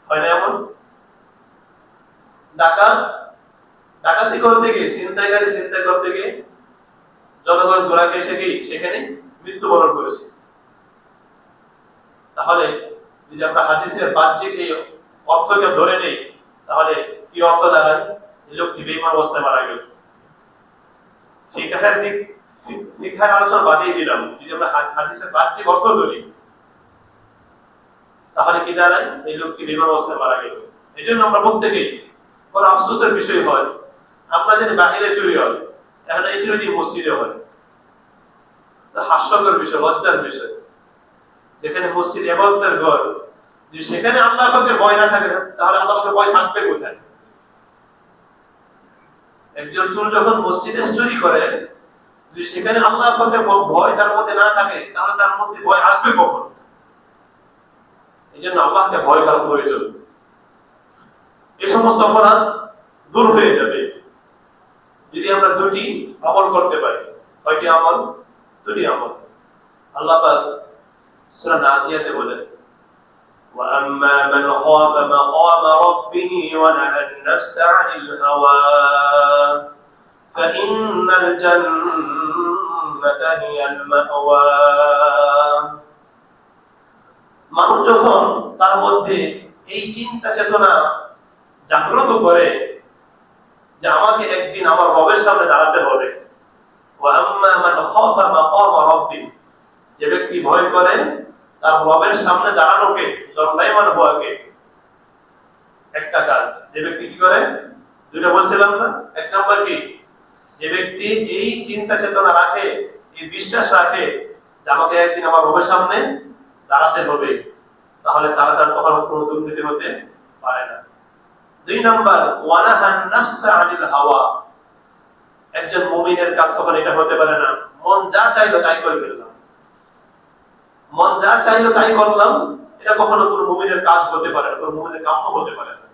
হয় না এমন? ডাকাতি করতে গিয়ে, ছিনতাইকারী ছিনতাই করতে গিয়ে জনগণের দোলাই এসে কি সেখানে মৃত্যুবরণ করেছে। তাহলে যদি আমরা হাদিসের বাহ্যিক এই অর্থকে ধরে নেই, তাহলে কি অর্থ দাঁড়ায়? এই লোকটি বেঈমান অবস্থায় মারা গেল। ফিকহের আলোচনা বাদিয়ে দিলাম, যদি আমরা হাদিসের বাহ্যিক অর্থ ধরি তাহলে কি দাঁড়ায়? এই লোকটি বেঈমান অবস্থায় মারা গেল। এই জন্য আমরা প্রত্যেকেই বড় আফসোসের বিষয় হয়, আমরা জানি বাহিরে চুরি হয়, এখন এই চুরি মসজিদে হয়। হাস্যকর বিষয়, লজ্জার বিষয়। যেখানে মসজিদ ইবাদতের ঘর, যদি সেখানে আল্লাহ পাকের ভয় না থাকে তাহলে আল্লাহ পাকের ভয় থাকবে কোথায়? একজন চোর যখন মসজিদে চুরি করে, যদি সেখানে আল্লাহ পাকের ভয় তার মধ্যে না থাকে তাহলে তার মধ্যে ভয় আসবে কখন? এই জন্য আল্লাহকে ভয় করা প্রয়োজন। এই সমস্ত অপরাধ দূর হয়ে যাবে যদি আমরা দুটি আমল করতে পারি। কয়টি আমল? দুটি আমল। আল্লাহ পাক সূরা নাজিয়াতে বলেন وَأَمَّا مَنْ خَافَ مَقَامَ رَبِّهِ وَنَهَى النَّفْسَ عَنِ الْهَوَى ফাইন্নাল জান্নাতা হিয়াল মাওয়া। মানুষ যখন তার মধ্যে এই চিন্তা চেতনা জাগ্রত করে যে আমাকে একদিন আমার রবের সামনে দাঁড়াতে হবে, ওয়া আম্মা মান খাফা মাকাম রাব্বি, যে ব্যক্তি ভয় করে তার রবের সামনে দাঁড়ানোকে, দণ্ডায়মান হওয়াকে, একটা কাজ। যে ব্যক্তি কি করে, দুইটা বলছিলাম না, এক নাম্বার কি, যে ব্যক্তি এই চিন্তা চেতনা রাখে, এই বিশ্বাস রাখে যে আমাকে একদিন আমার রবের সামনে দাঁড়াতে হবে, তাহলে তারা তার কখনো কোনো দুর্নীতি হতে পারে না। দুই নাম্বার, ওয়ানাহান নাফসা আনিল হাওয়া, একজন মুমিনের কাজ কখনো এটা হতে পারে না মন যা চাইলো তাই করে ফেললাম, মন যা চাইলো তাই করলাম, এটা কখনো কোনো মুমিনের কাজ হতে পারে না, কোনো মুমিনের কাম্য হতে পারে না।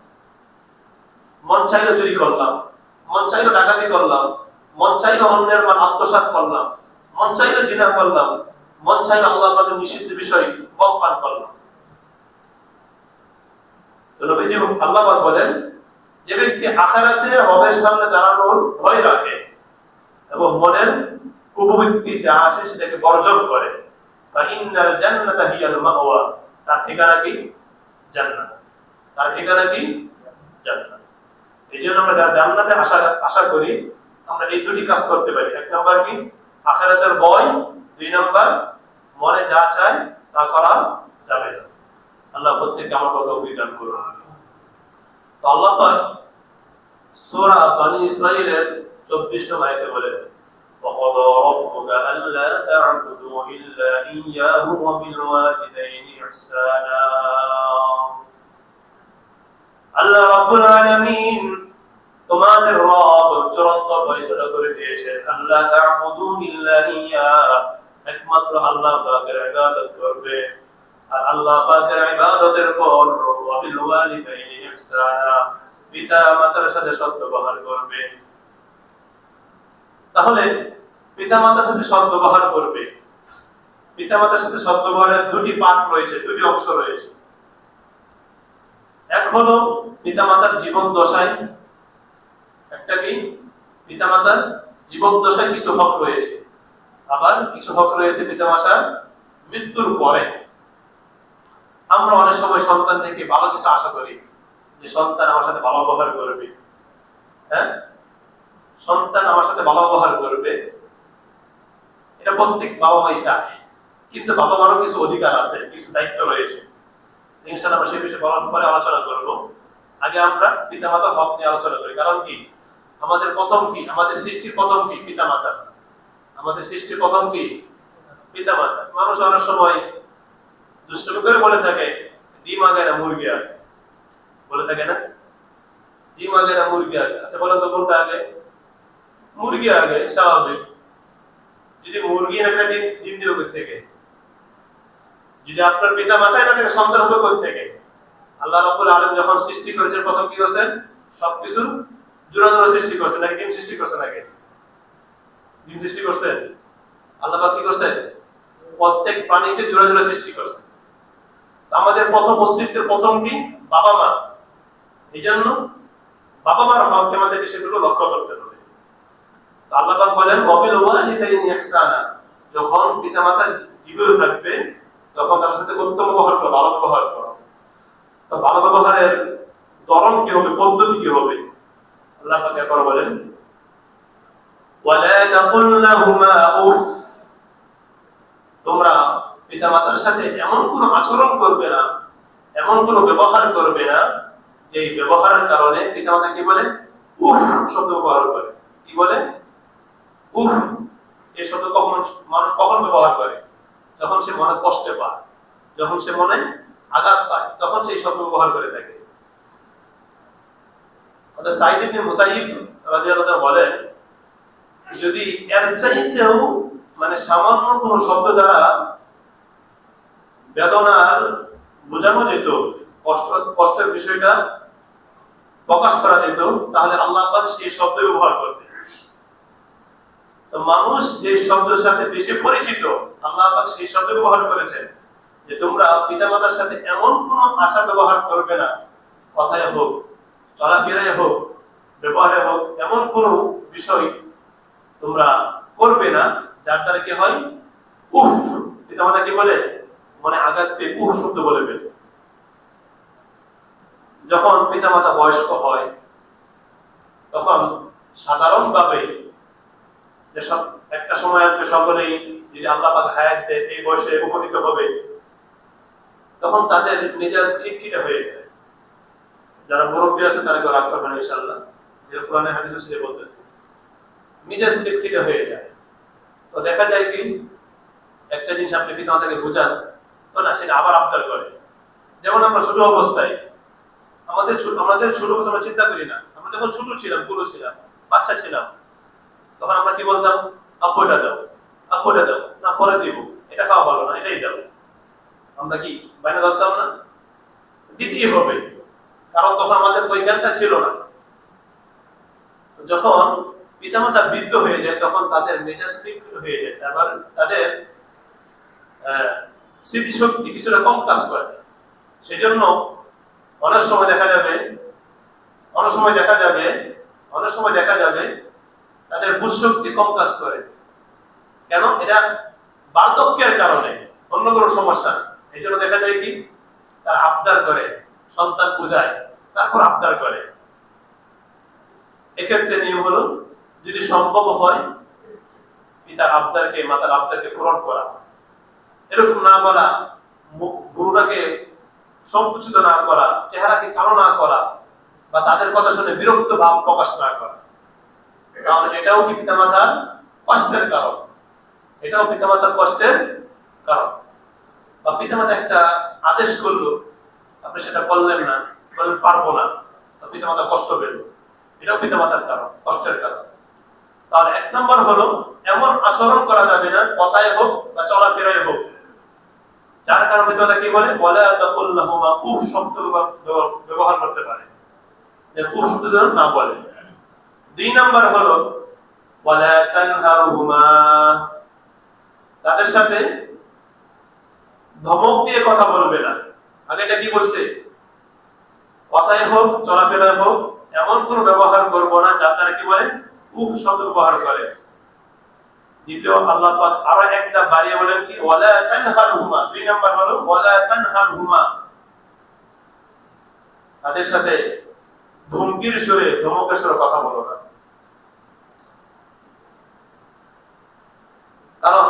মন চাইলো চুরি করলাম, মন চাইলো ডাকাতি করলাম, মন চাইলো অন্যের মাল আত্মসাৎ করলাম, মন চাইলো জিনা করলাম, মন চাইলো আল্লাহ পাকের নিষিদ্ধ বিষয় মদ পান করলাম। তো নবীজি আল্লাহ পাক বলেন, যে ব্যক্তি আখিরাতে রবের সামনে দাঁড়ানোর ভয় রাখে এবং মনের কুবৃত্তি যা আছে সেটাকে বর্জন করে, ফাইন্নাল জান্নাতা হিয়াল মাওয়া, তার ঠিকানা কি জান্নাত, তার ঠিকানা কি জান্নাত। এই জন্য আমরা জান্নাতে আশা করি আমরা এই দুটি কাজ করতে পারি। এক নাম্বার কি, আখিরাতের ভয়, দুই নাম্বার মনে যা চায় তা করা যাবে না। আল্লাহ প্রত্যেককে আমার তৌফিক দান করুন। তো আল্লাহ পাক সূরা বনী ইসরাঈলের 24 নম্বর আয়াতে বলেন, وَقَضَى رَبُّكَ أَلَّا تَعْبُدُوا إِلَّا إِيَّاهُ وَبِالْوَالِدَيْنِ إِحْسَانًا। আল্লাহ রাব্বুল আলামিন তোমাদের রব চূড়ান্ত ফয়সালা করে দিয়েছেন, আল্লাহ তা'বুদু ইল্লা ইয়া, একমাত্র আল্লাহ পাকের ইবাদত করবে, আর আল্লাহ পাকের ইবাদতের পর ওয়াবিল ওয়ালিদাইনি ইহসানা, পিতা মাতার সাথে সদ্ব্যবহার করবে। তাহলে পিতা মাতার সাথে সদ্ব্যবহার করবে, পিতা মাতার সাথে সদ্ব্যবহারের দুটি পাঠ রয়েছে, দুটি অংশ রয়েছে। এক হলো পিতা মাতার জীবন দশায়, একটা কি, পিতা মাতার জীবন দশায় কিছু হক রয়েছে, আবার কিছু হক রয়েছে পিতা মাতার মৃত্যুর পরে। আমরা অনেক সময় সন্তান থেকে ভালো কিছু আশা করি যে সন্তান আমার সাথে ভালো ব্যবহার করবে, হ্যাঁ, সন্তান আমার সাথে ভালো ব্যবহার করবে, এটা প্রত্যেক বাবা মাই চায়। কিন্তু বাবা মারও কিছু অধিকার আছে, কিছু দায়িত্ব রয়েছে, ইনশাআল্লাহ আমরা সেই বিষয়ে পরে আলোচনা করব। আগে আমরা পিতা মাতার হক নিয়ে আলোচনা করি। কারণ কি, আমাদের প্রথম কি, আমাদের সৃষ্টির প্রথম কি পিতা মাতা, আমাদের সৃষ্টির প্রথম কি পিতা মাতা। মানুষ অনেক সময় দুষ্টমি করে বলে থাকে ডিম আগে না মুরগি আগে, বলে থাকে না, ডিম আগে না মুরগি আগে। আচ্ছা বলেন তো কোনটা আগে? মুরগি আগে, স্বাভাবিক। যদি মুরগি না ডিম দিবে কোথা থেকে? যদি আপনার পিতা মাতাই না থাকে সন্তান হবে কোথা থেকে? আল্লাহ রাব্বুল আলামিন যখন সৃষ্টি করেছেন প্রথম কি করেছেন? সবকিছু জোড়া জোড়া সৃষ্টি করেছেন, নাকি ডিম সৃষ্টি করেছেন? আগে ডিম সৃষ্টি করছেন। আল্লাহ পাক কি করেছেন? প্রত্যেক প্রাণীকে জোড়া জোড়া সৃষ্টি করেছেন। আমাদের প্রথম অস্তিত্বের প্রথম কি বাবা মা। এই জন্য বাবা মার হক আমাদেরকে সেগুলো লক্ষ্য করতে হবে। আল্লাহ পাক বলেন ওয়াবিল ওয়ালিদাইনি ইহসানা, যখন পিতামাতা জীবিত থাকবে তখন তাদের সাথে উত্তম ব্যবহার করো, ভালো ব্যবহার করো। তো ভালো ব্যবহারের ধরন কি হবে, পদ্ধতি কি হবে? আল্লাহ পাক একবার বলেন ওয়ালা তাকুল লাহুমা উফ, তোমরা পিতামাতার সাথে এমন কোন আচরণ করবে না, এমন কোন ব্যবহার করবে না যে ব্যবহারের কারণে পিতামাতা কি বলে উফ শব্দ ব্যবহার করে। কি বলে? উফ। এই শব্দ মানুষ কখন ব্যবহার করে? যখন সে মনে কষ্টে পায়, যখন সে মনে আঘাত পায়, তখন সেই শব্দ ব্যবহার করে থাকে। সাঈদ ইবনে মুসাইয়িব রাদিয়াল্লাহু তাআলা বলেন, যদি এর চাইতেও মানে সামান্য কোন শব্দ দ্বারা বেদনার বোঝানো যেত, কষ্টের বিষয়টা প্রকাশ করা যেত, তাহলে আল্লাহ পাক সেই শব্দ ব্যবহার করতেন। তো মানুষ যে শব্দের সাথে বেশি পরিচিত, আল্লাহ পাক সেই শব্দ ব্যবহার করেছেন যে তোমরা পিতামাতার সাথে এমন কোন আচার ব্যবহার করবে না, কথায় হোক, চলাফেরায় হোক, ব্যবহারে হোক, এমন কোন বিষয় তোমরা করবে না যার দ্বারা কি হয় উফ, পিতামাতা কি বলে মনে আঘাত পেয়ে উফ শব্দ বলে ফেলে। যখন পিতামাতা বয়স্ক হয় তখন সাধারণভাবে যেসব একটা সময় আসবে সকলেই যদি আল্লাহ পাক হায়াত দেয় এই বয়সে উপনীত হবে, তখন তাদের মেজাজ খিটখিটে হয়ে যায়। যারা মুরব্বী আছে তারা কেউ রাগ করবে না ইনশাআল্লাহ, যে কোরআনে হাদিসে সেটা বলতেছে, মেজাজ খিটখিটে হয়ে যায়। তো দেখা যায় কি একটা জিনিস আপনি পিতামাতাকে বোঝান তো না, সেটা আবার আবদার করে। যেমন আমরা ছোট অবস্থায় আমাদের ছোট অবস্থা আমরা চিন্তা করি না, আমরা যখন ছোট ছিলাম, পুরো ছিলাম, বাচ্চা ছিলাম, তখন আমরা কি বলতাম, আব্বুটা দাও, আব্বুটা দাও, না পরে দিব, এটা খাওয়া ভালো না, এটাই দাও। আমরা কি বাইরে ধরতাম না? দিতেই হবে, কারণ তখন আমাদের ওই জ্ঞানটা ছিল না। যখন পিতামাতা বৃদ্ধ হয়ে যায় তখন তাদের মেজাজ খিটখিটে হয়ে যায়, তারপর তাদের স্মৃতিশক্তি কিছুটা কম কাজ করে। সেই জন্য অনেক সময় দেখা যাবে তাদের বুঝশক্তি কম কাজ করে। কেন? এটা বার্ধক্যের কারণে, অন্য কোনো সমস্যা। এই জন্য দেখা যায় কি তারা আবদার করে, সন্তান বুঝায়, তারপর আবদার করে। এক্ষেত্রে নিয়ম হলো যদি সম্ভব হয় পিতার আবদারকে, মাতার আবদারকে পূরণ করা। এরকম না বলা, গুরুটাকে সংকুচিত না করা, চেহারাকে কালো না করা, বা তাদের কথা শুনে বিরক্ত ভাব প্রকাশ না করা, তাহলে এটাও কি পিতামাতার কষ্টের কারণ। বা পিতামাতা একটা আদেশ করলো, আপনি সেটা করলেন না, বললেন পারবো না, তো পিতামাতা কষ্ট পেল, এটাও পিতামাতার কারণ, কষ্টের কারণ। তাহলে এক নম্বর হলো এমন আচরণ করা যাবে না, কথায় হোক বা চলাফেরায় হোক, যার কারণে পিতামাতা কি বলে, ওয়ালা তাকুল্লাহুমা উফ শব্দ ব্যবহার করতে পারে, যে উফ শব্দ যেন না বলে। 2 নাম্বার হলো ওয়ালা তানহারুহুমা, তাদের সাথে ধমক দিয়ে কথা বলবে না। আগে এটা কি বলছে, কথায় হোক চলাফেরায় হোক এমন কোন ব্যবহার করব না যার দ্বারা কি বলে উফ শব্দ ব্যবহার করে। দ্বিতীয় আল্লাহ পাক আরো একটা বাড়িয়ে বলেন কি ওয়ালা তানহারহুমা। 2 নাম্বার হলো ওয়ালা তানহারহুমা, তাদের সাথে ধমকির সুরে, ধমকের সুরে কথা বলো না। কারণ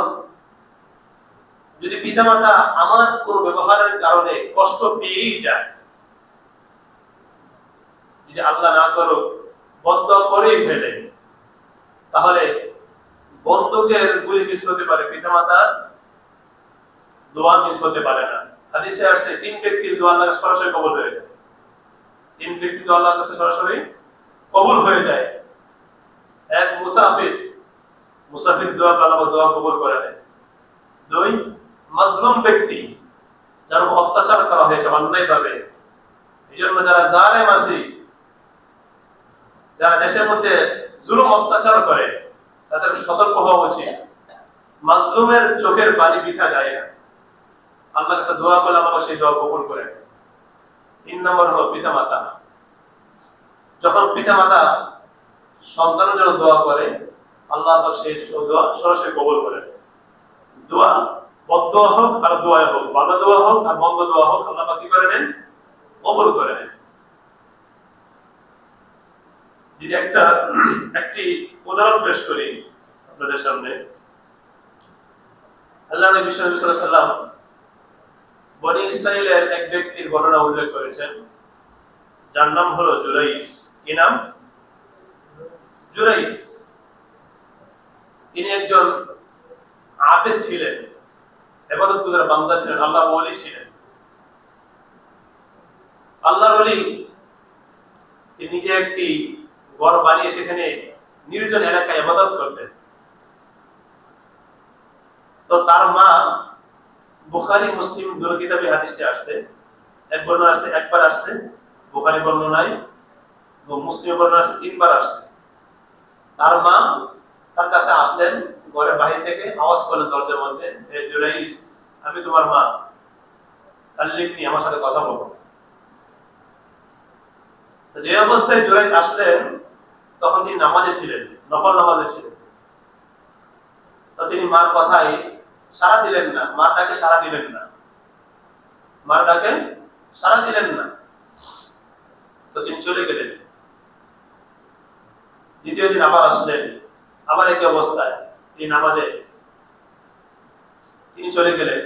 যদি পিতামাতা আমার কোন ব্যবহারের কারণে কষ্ট পেয়েই যায়, যদি আল্লাহ না করুক বদদুয়া করেই ফেলে, তাহলে বন্দুকের গুলি মিস হতে পারে, পিতামাতার দোয়া মিস হতে পারে না। হাদিসে আসছে 3 ব্যক্তির দোয়া আল্লাহর কাছে সরাসরি কবুল হয়ে যায়। 3 ব্যক্তির দোয়া আল্লাহর কাছে সরাসরি কবুল হয়ে যায়। এক মুসাফির দোয়া আল্লাহ দোয়া কবুল করে নেয়। 2 মাজলুম ব্যক্তি, যার উপর অত্যাচার করা হয়েছে অন্যায়ভাবে। এইজন্য যারা জালেম আছে, যারা দেশের মধ্যে জুলুম অত্যাচার করে, তাদের সতর্ক হওয়া উচিত। মাজলুমের চোখের পানি বৃথা যায় না, আল্লাহর কাছে দোয়া করলে আল্লাহ সেই দোয়া কবুল করে। 3 নম্বর হলো পিতামাতা। যখন পিতামাতা সন্তানের জন্য দোয়া করে, আল্লাহ পাক সেই দোয়া সরাসরি কবুল করে। দোয়া বদদোয়া হোক আর দোয়া হোক, ভালো দোয়া হোক আর মন্দ দোয়া হোক, আল্লাহ পাক কি করে নেন, কবুল করে নেন। যদি একটি উদাহরণ পেশ করি আপনাদের সামনে। আল্লাহ নবী সাল্লাল্লাহু আলাইহি ওয়াসাল্লাম বনি ইসরাইলের এক ব্যক্তির ঘটনা উল্লেখ করেছেন, যার নাম হলো জুরাইস। কি নাম? জুরাইস। তিনি একজন আবেদ ছিলেন, ইবাদতগুজার বান্দা ছিলেন, আল্লাহর ওলি ছিলেন। আল্লাহর ওলি তিনি নিজে একটি ঘর বানিয়ে সেখানে নির্জন এলাকায় ইবাদত করতেন। তো তার মা, বুখারী মুসলিম দুটো কিতাবে হাদিসটি আসছে, একবার আসছে বুখারী বর্ণনায় এবং মুসলিম বর্ণনা আসছে 3 বার আসছে। তার মা তার কাছে আসলেন, ঘরের বাহির থেকে আওয়াজ করলেন দরজার মধ্যে, হে জুরাইস, আমি তোমার মা, কাল্লিমনি, আমার সাথে কথা বলো। যে অবস্থায় জুরাইস আসলেন তখন তিনি নামাজে ছিলেন, নফল নামাজে ছিলেন। তিনি মার কথায় সাড়া দিলেন না, মার ডাকে সাড়া দিলেন না, মার ডাকে সাড়া দিলেন না। তো তিনি চলে গেলেন। দ্বিতীয় দিন আবার আসলেন, আবার একই অবস্থায় তিনি নামাজে, তিনি চলে গেলেন।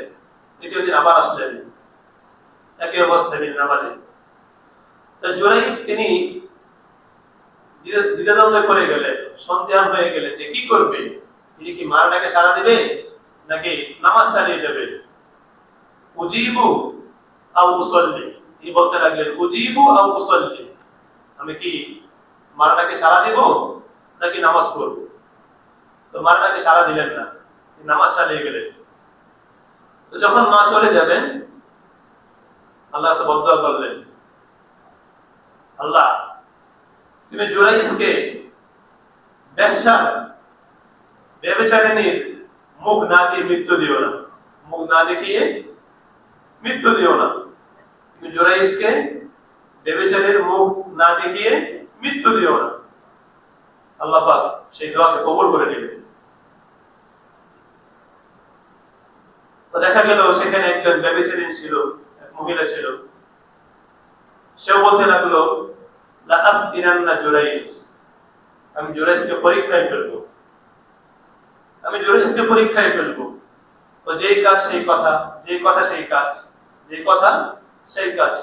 তৃতীয় দিন আবার আসলেন, একই অবস্থায় তিনি নামাজে। জুরাইদ তিনি দ্বিধাদ্বন্দ্বে পড়ে গেলেন, সন্দেহান হয়ে গেলেন যে কি করবে। তিনি কি মার ডাকে সাড়া দিবে নাকি নামাজ চালিয়ে যাবে? উজিবু আও উসাল্লি, তিনি বলতে লাগলেন উজিবু আও উসাল্লি, আমি কি মার ডাকে সাড়া দিব নাকি নামাজ পড়ব? তো মার ডাকে সাড়া দিলেন না, নামাজ চালিয়ে গেলেন। তো যখন মা চলে যাবেন, আল্লাহ সে বদদুয়া করলেন, আল্লাহ তুমি জুরাইজকে বেশ্যা ব্যভিচারিণীর মুখ না দিয়ে মৃত্যু দিও না, মুখ না দেখিয়ে মৃত্যু দিও না। তুমি জুরাইজকে ব্যভিচারীর মুখ না দেখিয়ে মৃত্যু দিও না। আল্লাহ পাক সেই দোয়াকে কবুল করে নিলেন। তো দেখা গেল সেখানে একজন ব্যভিচারিণী ছিল, এক মহিলা ছিল। সেও বলতে লাগলো লা আফতিনান্না জুরাইজ, আমি জুরাইজকে পরীক্ষায় ফেলবো, আমি জুরাইজকে পরীক্ষায় ফেলবো। তো যেই কাজ সেই কথা, যেই কথা সেই কাজ, যেই কথা সেই কাজ।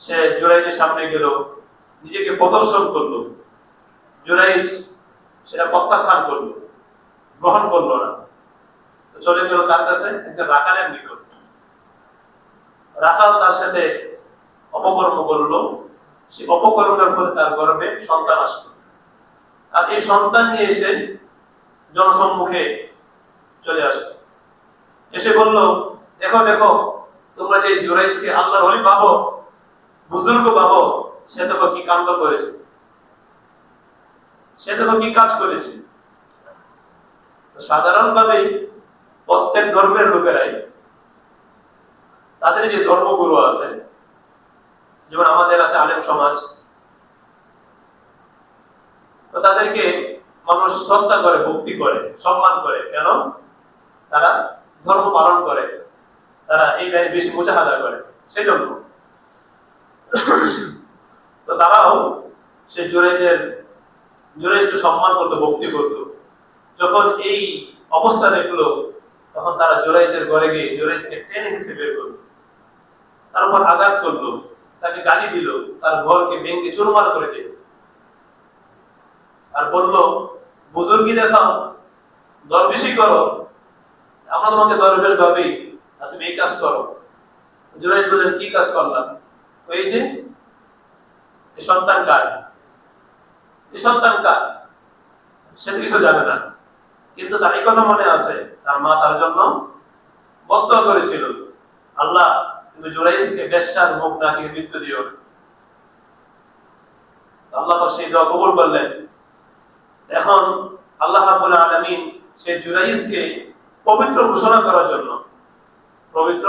সে জুরাইজের সামনে গেল, নিজেকে প্রদর্শন করলো। জুরাইজ সেটা প্রত্যাখ্যান করলো, গ্রহণ করলো না। চলে গেল তার কাছে একজন রাখালের নিকট। রাখাল তার সাথে অপকর্ম করলো। সে অপকর্মের ফলে তার গর্ভে সন্তান আসলো। আর এই সন্তান নিয়ে এসে জনসম্মুখে চলে আসলো, এসে বলল, দেখো দেখো তোমরা যে জুরাইজকে আল্লাহর ওলি ভাবো, বুজুর্গ ভাবো, সে দেখো কি কাণ্ড করেছে, সে দেখো কি কাজ করেছে। সাধারণভাবে প্রত্যেক ধর্মের লোকেরাই তাদের যে ধর্মগুরু আছে, যেমন আমাদের আছে আলেম সমাজ, তো তাদেরকে মানুষ শ্রদ্ধা করে, ভক্তি করে, সম্মান করে। কেন? তারা ধর্ম পালন করে, তারা এই লাইনে বেশি মুজাহাদা করে, সেজন্য। তো তারাও সে জুরাইজকে সম্মান করতো, ভক্তি করতো। যখন এই অবস্থা দেখলো, তখন তারা জুরাইজের ঘরে গিয়ে জুরাইজকে টেনে হিসেবে বের করলো, তার উপর আঘাত করলো, তাকে গালি দিল, তার ঘরকে ভেঙে চুরমার করে দিল। আর বলল, বুজুর্গি দেখাও, দরবেশি করো, আমরা তোমাকে দরবেশ ভাবি, আর তুমি এই কাজ করো। জুরাইজ বললেন, কি কাজ করলাম? ওই যে এই সন্তান কার, এই সন্তান কার, সে কিছু জানে না, কিন্তু তার এই কথা মনে আছে, তার মা তার জন্য বদদুয়া করেছিল, আল্লাহ তুমি জুরাইজকে বেশ্যার মুখ না দিয়ে মৃত্যু দিও না। আল্লাহ পাক সেই দোয়া কবুল করলেন। এখন আল্লাহ রাব্বুল আলামিন সেই জুরাইজকে পবিত্র ঘোষণা করার জন্য, পবিত্র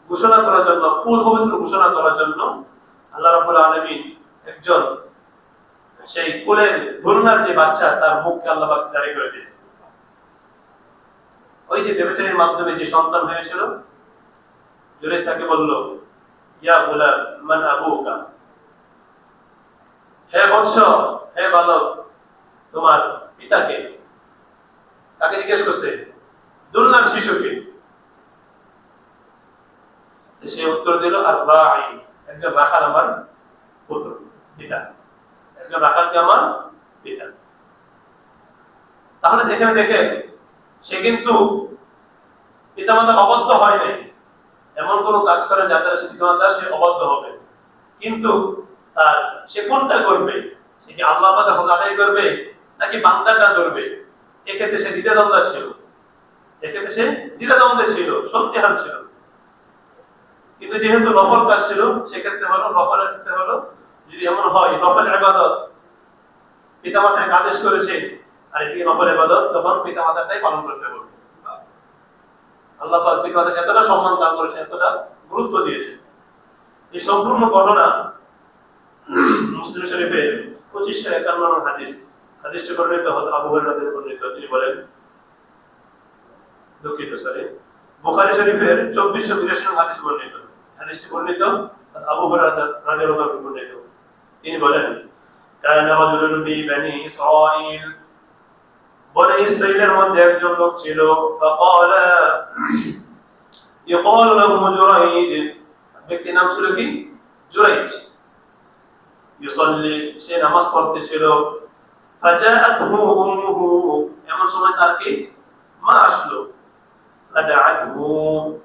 ঘোষণা করার জন্য, পবিত্র ঘোষণা করার জন্য আল্লাহ রাব্বুল আলামিন একজন সেই কোলের ভ্রূণার যে বাচ্চা, তার মুখকে আল্লাহ পাক জারি করে দিলেন। ওই যে ব্যভিচারের মাধ্যমে যে সন্তান হয়েছিল, জুরাইজ তাকে বলল, ইয়া গুলাম মান আবুকা, হে বৎস, হে বালক, তোমার পিতাকে। তাকে জিজ্ঞেস করছে, দুলনার শিশুকে। সে উত্তর দিল, আর রাই, একজন রাখাল আমার পুত্র, পিতা, একজন রাখালকে আমার পিতা। তাহলে দেখেন সে কিন্তু পিতামাতার অবদ্ধ হয় নাই, এমন কোন কাজ করে যাতে সে পিতামাতার সে অবদ্ধ হবে। কিন্তু তার সে কোনটা করবে, সে কি আল্লাহ পাকের হক আদায় করবে নাকি বান্দারটা ধরবে? এক্ষেত্রে সে দ্বিধাদ্বন্দ্ব ছিল, এক্ষেত্রে সে দ্বিধাদ্বন্দ্বে ছিল, সন্দেহান ছিল। কিন্তু যেহেতু নফল কাজ ছিল, সেক্ষেত্রে হলো, নফলের ক্ষেত্রে হলো, যদি এমন হয় নফল ইবাদত পিতামাতা এক আদেশ করেছে আর এদিকে নফল ইবাদত, তখন পিতামাতাটাই পালন করতে হবে। আল্লাহ পাক পিতামাতাকে এতটা সম্মান দান করেছেন, এতটা গুরুত্ব দিয়েছেন। এই সম্পূর্ণ ঘটনা মুসলিম শরীফের 2551 হাদিস, হাদিসটি বর্ণিত হযরত আবু হুরায়রা রাদিয়াল্লাহু আনহু, তিনি বলেন, দুঃখিত সরি বুখারী শরীফের 2482 নং হাদিস বর্ণিত। হাদিসটি বর্ণিত আবু হুরায়রা রাদিয়াল্লাহু আনহু বর্ণিত। তিনি বলেন কানা রাজুলুন ফি বনি ইসরাঈল, বনি ইসরাঈলের মধ্যে একজন লোক ছিল, ফাকালা ইয়ুকালু লাহু জুরাইজ, ব্যক্তির নাম ছিল কি জুরাইজ। ইউসাল্লি, সে নামাজ পড়তেছিল। ফাজাআতহু উম্মুহু, এমন সময় তার কি মা আসলো। ফাদাআতহু,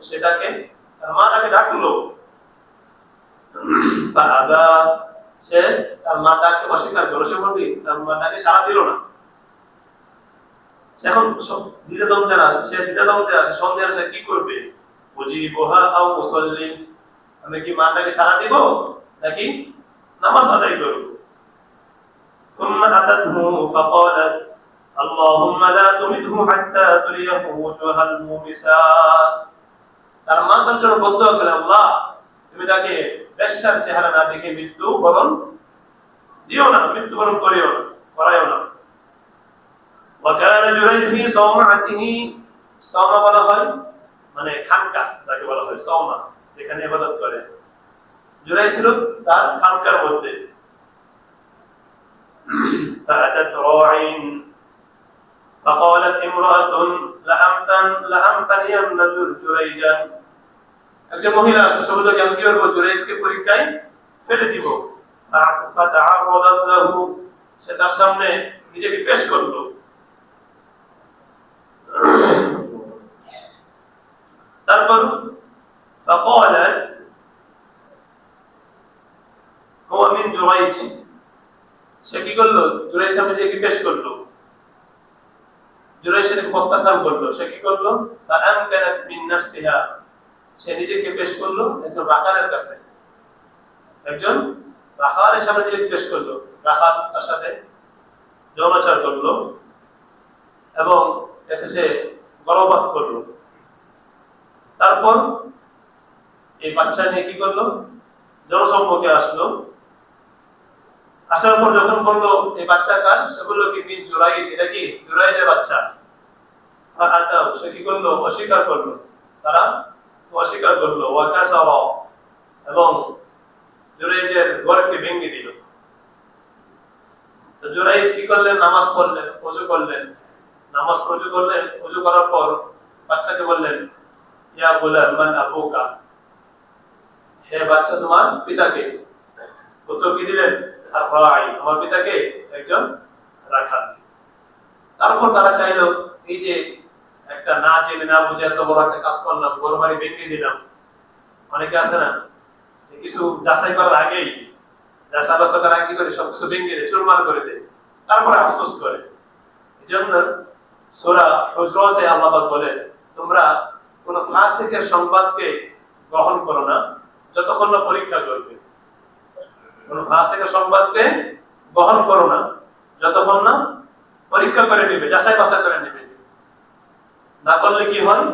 সেটাকে তার মা তাকে ডাকলো। ফাআবা, সে তার মা ডাককে অস্বীকার করলো। সে বলতে তার মা ডাকে সাড়া দিল না। এখন দ্বিধাদ্বন্দ্বে আছে, সে দ্বিধাদ্বন্দ্বে আছে, সন্দেহে আছে কি করবে। উজিবুহা আও উসাল্লি, আমি কি মা ডাকে সাড়া দিব নাকি নামাজ আদায় করব। ثم أتته فقالت اللهم لا تمته حتى تريه وجوه المومسات, তার মা তার জন্য বদদুয়া করে, আল্লাহ তুমি তাকে বেশ্যার চেহারা না দেখে মৃত্যুবরণ দিও না, মৃত্যুবরণ করিও না, করাইও না। وكان جريج في صومعته, সওমা বলা হয় মানে খানকা, যাকে বলা হয় সওমা, যেখানে ইবাদত করে। জুরাইজ ছিল তার খানকার মধ্যে। فأتت راع فقالت امرأة لأمتنين جريجا, একজন মহিলা আসলে সবুজ জ্ঞান কি করবো, জুরাইজকে পরীক্ষায় ফেলে দিব। فتعرضت له, সে তার সামনে নিজেকে পেশ করলো। তারপর فقالت هو من جريج, সে কি করলো, জুরাইজ সামনে নিজেকে পেশ করলো। জুরাইজ সেটাকে প্রত্যাখ্যান করলো। সে কি করলো, فأمكنت من نفسها, সে নিজেকে পেশ করলো একজন রাখালের কাছে। একজন রাখালের সামনে নিজেকে পেশ করলো। রাখাল তার সাথে যৌনাচার করলো এবং একে সে গর্ভপাত করলো। তারপর এই বাচ্চা নিয়ে কি করলো, জনসম্মুখে আসলো। আসার পর যখন বললো এই বাচ্চা কার, সে বললো কি মিন জুরাইজ, এটা কি জুরাইজের বাচ্চা। ফাআতাও, সে কি করলো, অস্বীকার করলো। তারা অস্বীকার করলো। ওয়া কাসারা, এবং জুরাইজের ঘরকে ভেঙে দিল। তো জুরাইজ কি করলেন, নামাজ পড়লেন, ওযু করলেন। নামাজ ওযু করলেন, ওযু করার পর বাচ্চাকে বললেন ইয়া গোলাম মান আবুকা, হে বাচ্চা তোমার পিতাকে। উত্তর কি দিলেন, আর-রাই, আমার পিতাকে একজন রাখাল। তারপর তারা চাইলো এই যে একটা না জেনে না বুঝে এত বড় একটা কাজ করলাম, ঘর বাড়ি ভেঙে দিলাম। অনেকে আছে না কিছু যাচাই করার আগেই, যাচাই বাছাই করার আগে কি করে সবকিছু ভেঙে দেয়, চুরমার করে দেয়, তারপরে আফসোস করে। এজন্য সূরা হুজরাতে আল্লাহ পাক বলেন তোমরা কোন ফাসিকের সংবাদকে গ্রহণ করো না যতক্ষণ না পরীক্ষা করবে। কোন ফাসিকের সংবাদকে গ্রহণ করো না যতক্ষণ না পরীক্ষা করে নেবে, যাচাই বাছাই করে নেবে। না করলে কি হয়,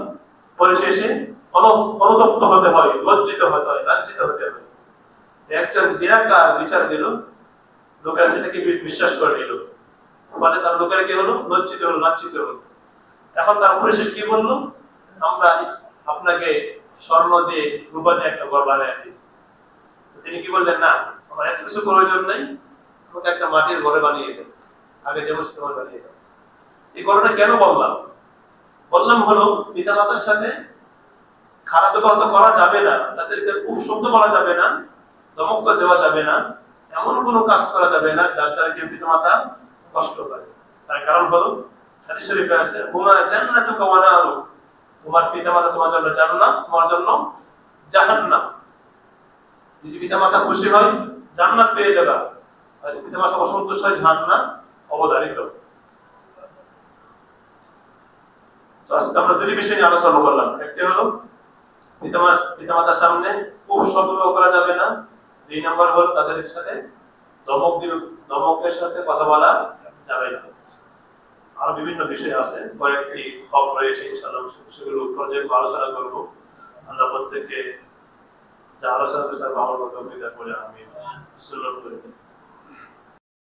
পরিশেষে অনুতপ্ত হতে হয়, লজ্জিত হতে হয়, লাঞ্ছিত হতে হয়। একজন জিনাকার বিচার দিল, লোকেরা সেটাকে বিশ্বাস করে নিল, মানে তার লোকেরা কি হলো, লজ্জিত হলো, লাঞ্ছিত হলো। এখন তার পরিশেষ কি বললো, আমরা আপনাকে স্বর্ণ দিয়ে রূপা দিয়ে একটা ঘর বানিয়ে দিই। তিনি কি বললেন, না আমার এত কিছু প্রয়োজন নেই, আমাকে একটা মাটির ঘরে বানিয়ে দেন, আগে যেমন তোমার বানিয়ে দেন। এই ঘটনা কেন বললাম, বললাম হলো পিতামাতার সাথে খারাপ ব্যবহার করা যাবে না, তাদেরকে উপশব্দ বলা যাবে না, ধমক দেওয়া যাবে না, এমন কোনো কাজ করা যাবে না যার দ্বারা কেউ পিতামাতা কষ্ট পায়। তার কারণ হলো হাদিস শরীফে আছে হুমা জান্নাতুকা ওয়া নারু, তোমার পিতামাতা তোমার জন্য জান্নাত, তোমার জন্য জাহান্নাম। যদি পিতামাতা খুশি হয় জান্নাত পেয়ে যাবে, আর যদি পিতামাতা অসন্তুষ্ট হয় জাহান্নাম অবধারিত। তো আজকে আমরা দুই বিষয় নিয়ে আলোচনা করলাম। একটি হলো পিতামাতার সামনে উপশব্দ করা যাবে না, দুই নাম্বার হলো তাদের সাথে ধমকের সাথে কথা বলা যাবে না। আর বিভিন্ন বিষয় আছে, কয়েকটি হক রয়েছে, ইনশাআল্লাহ সেগুলো পর্যায়ে আলোচনা করব। আল্লাহ প্রত্যেককে যা আলোচনা করতে ভালো মতো করে আমি সুন্নাত করে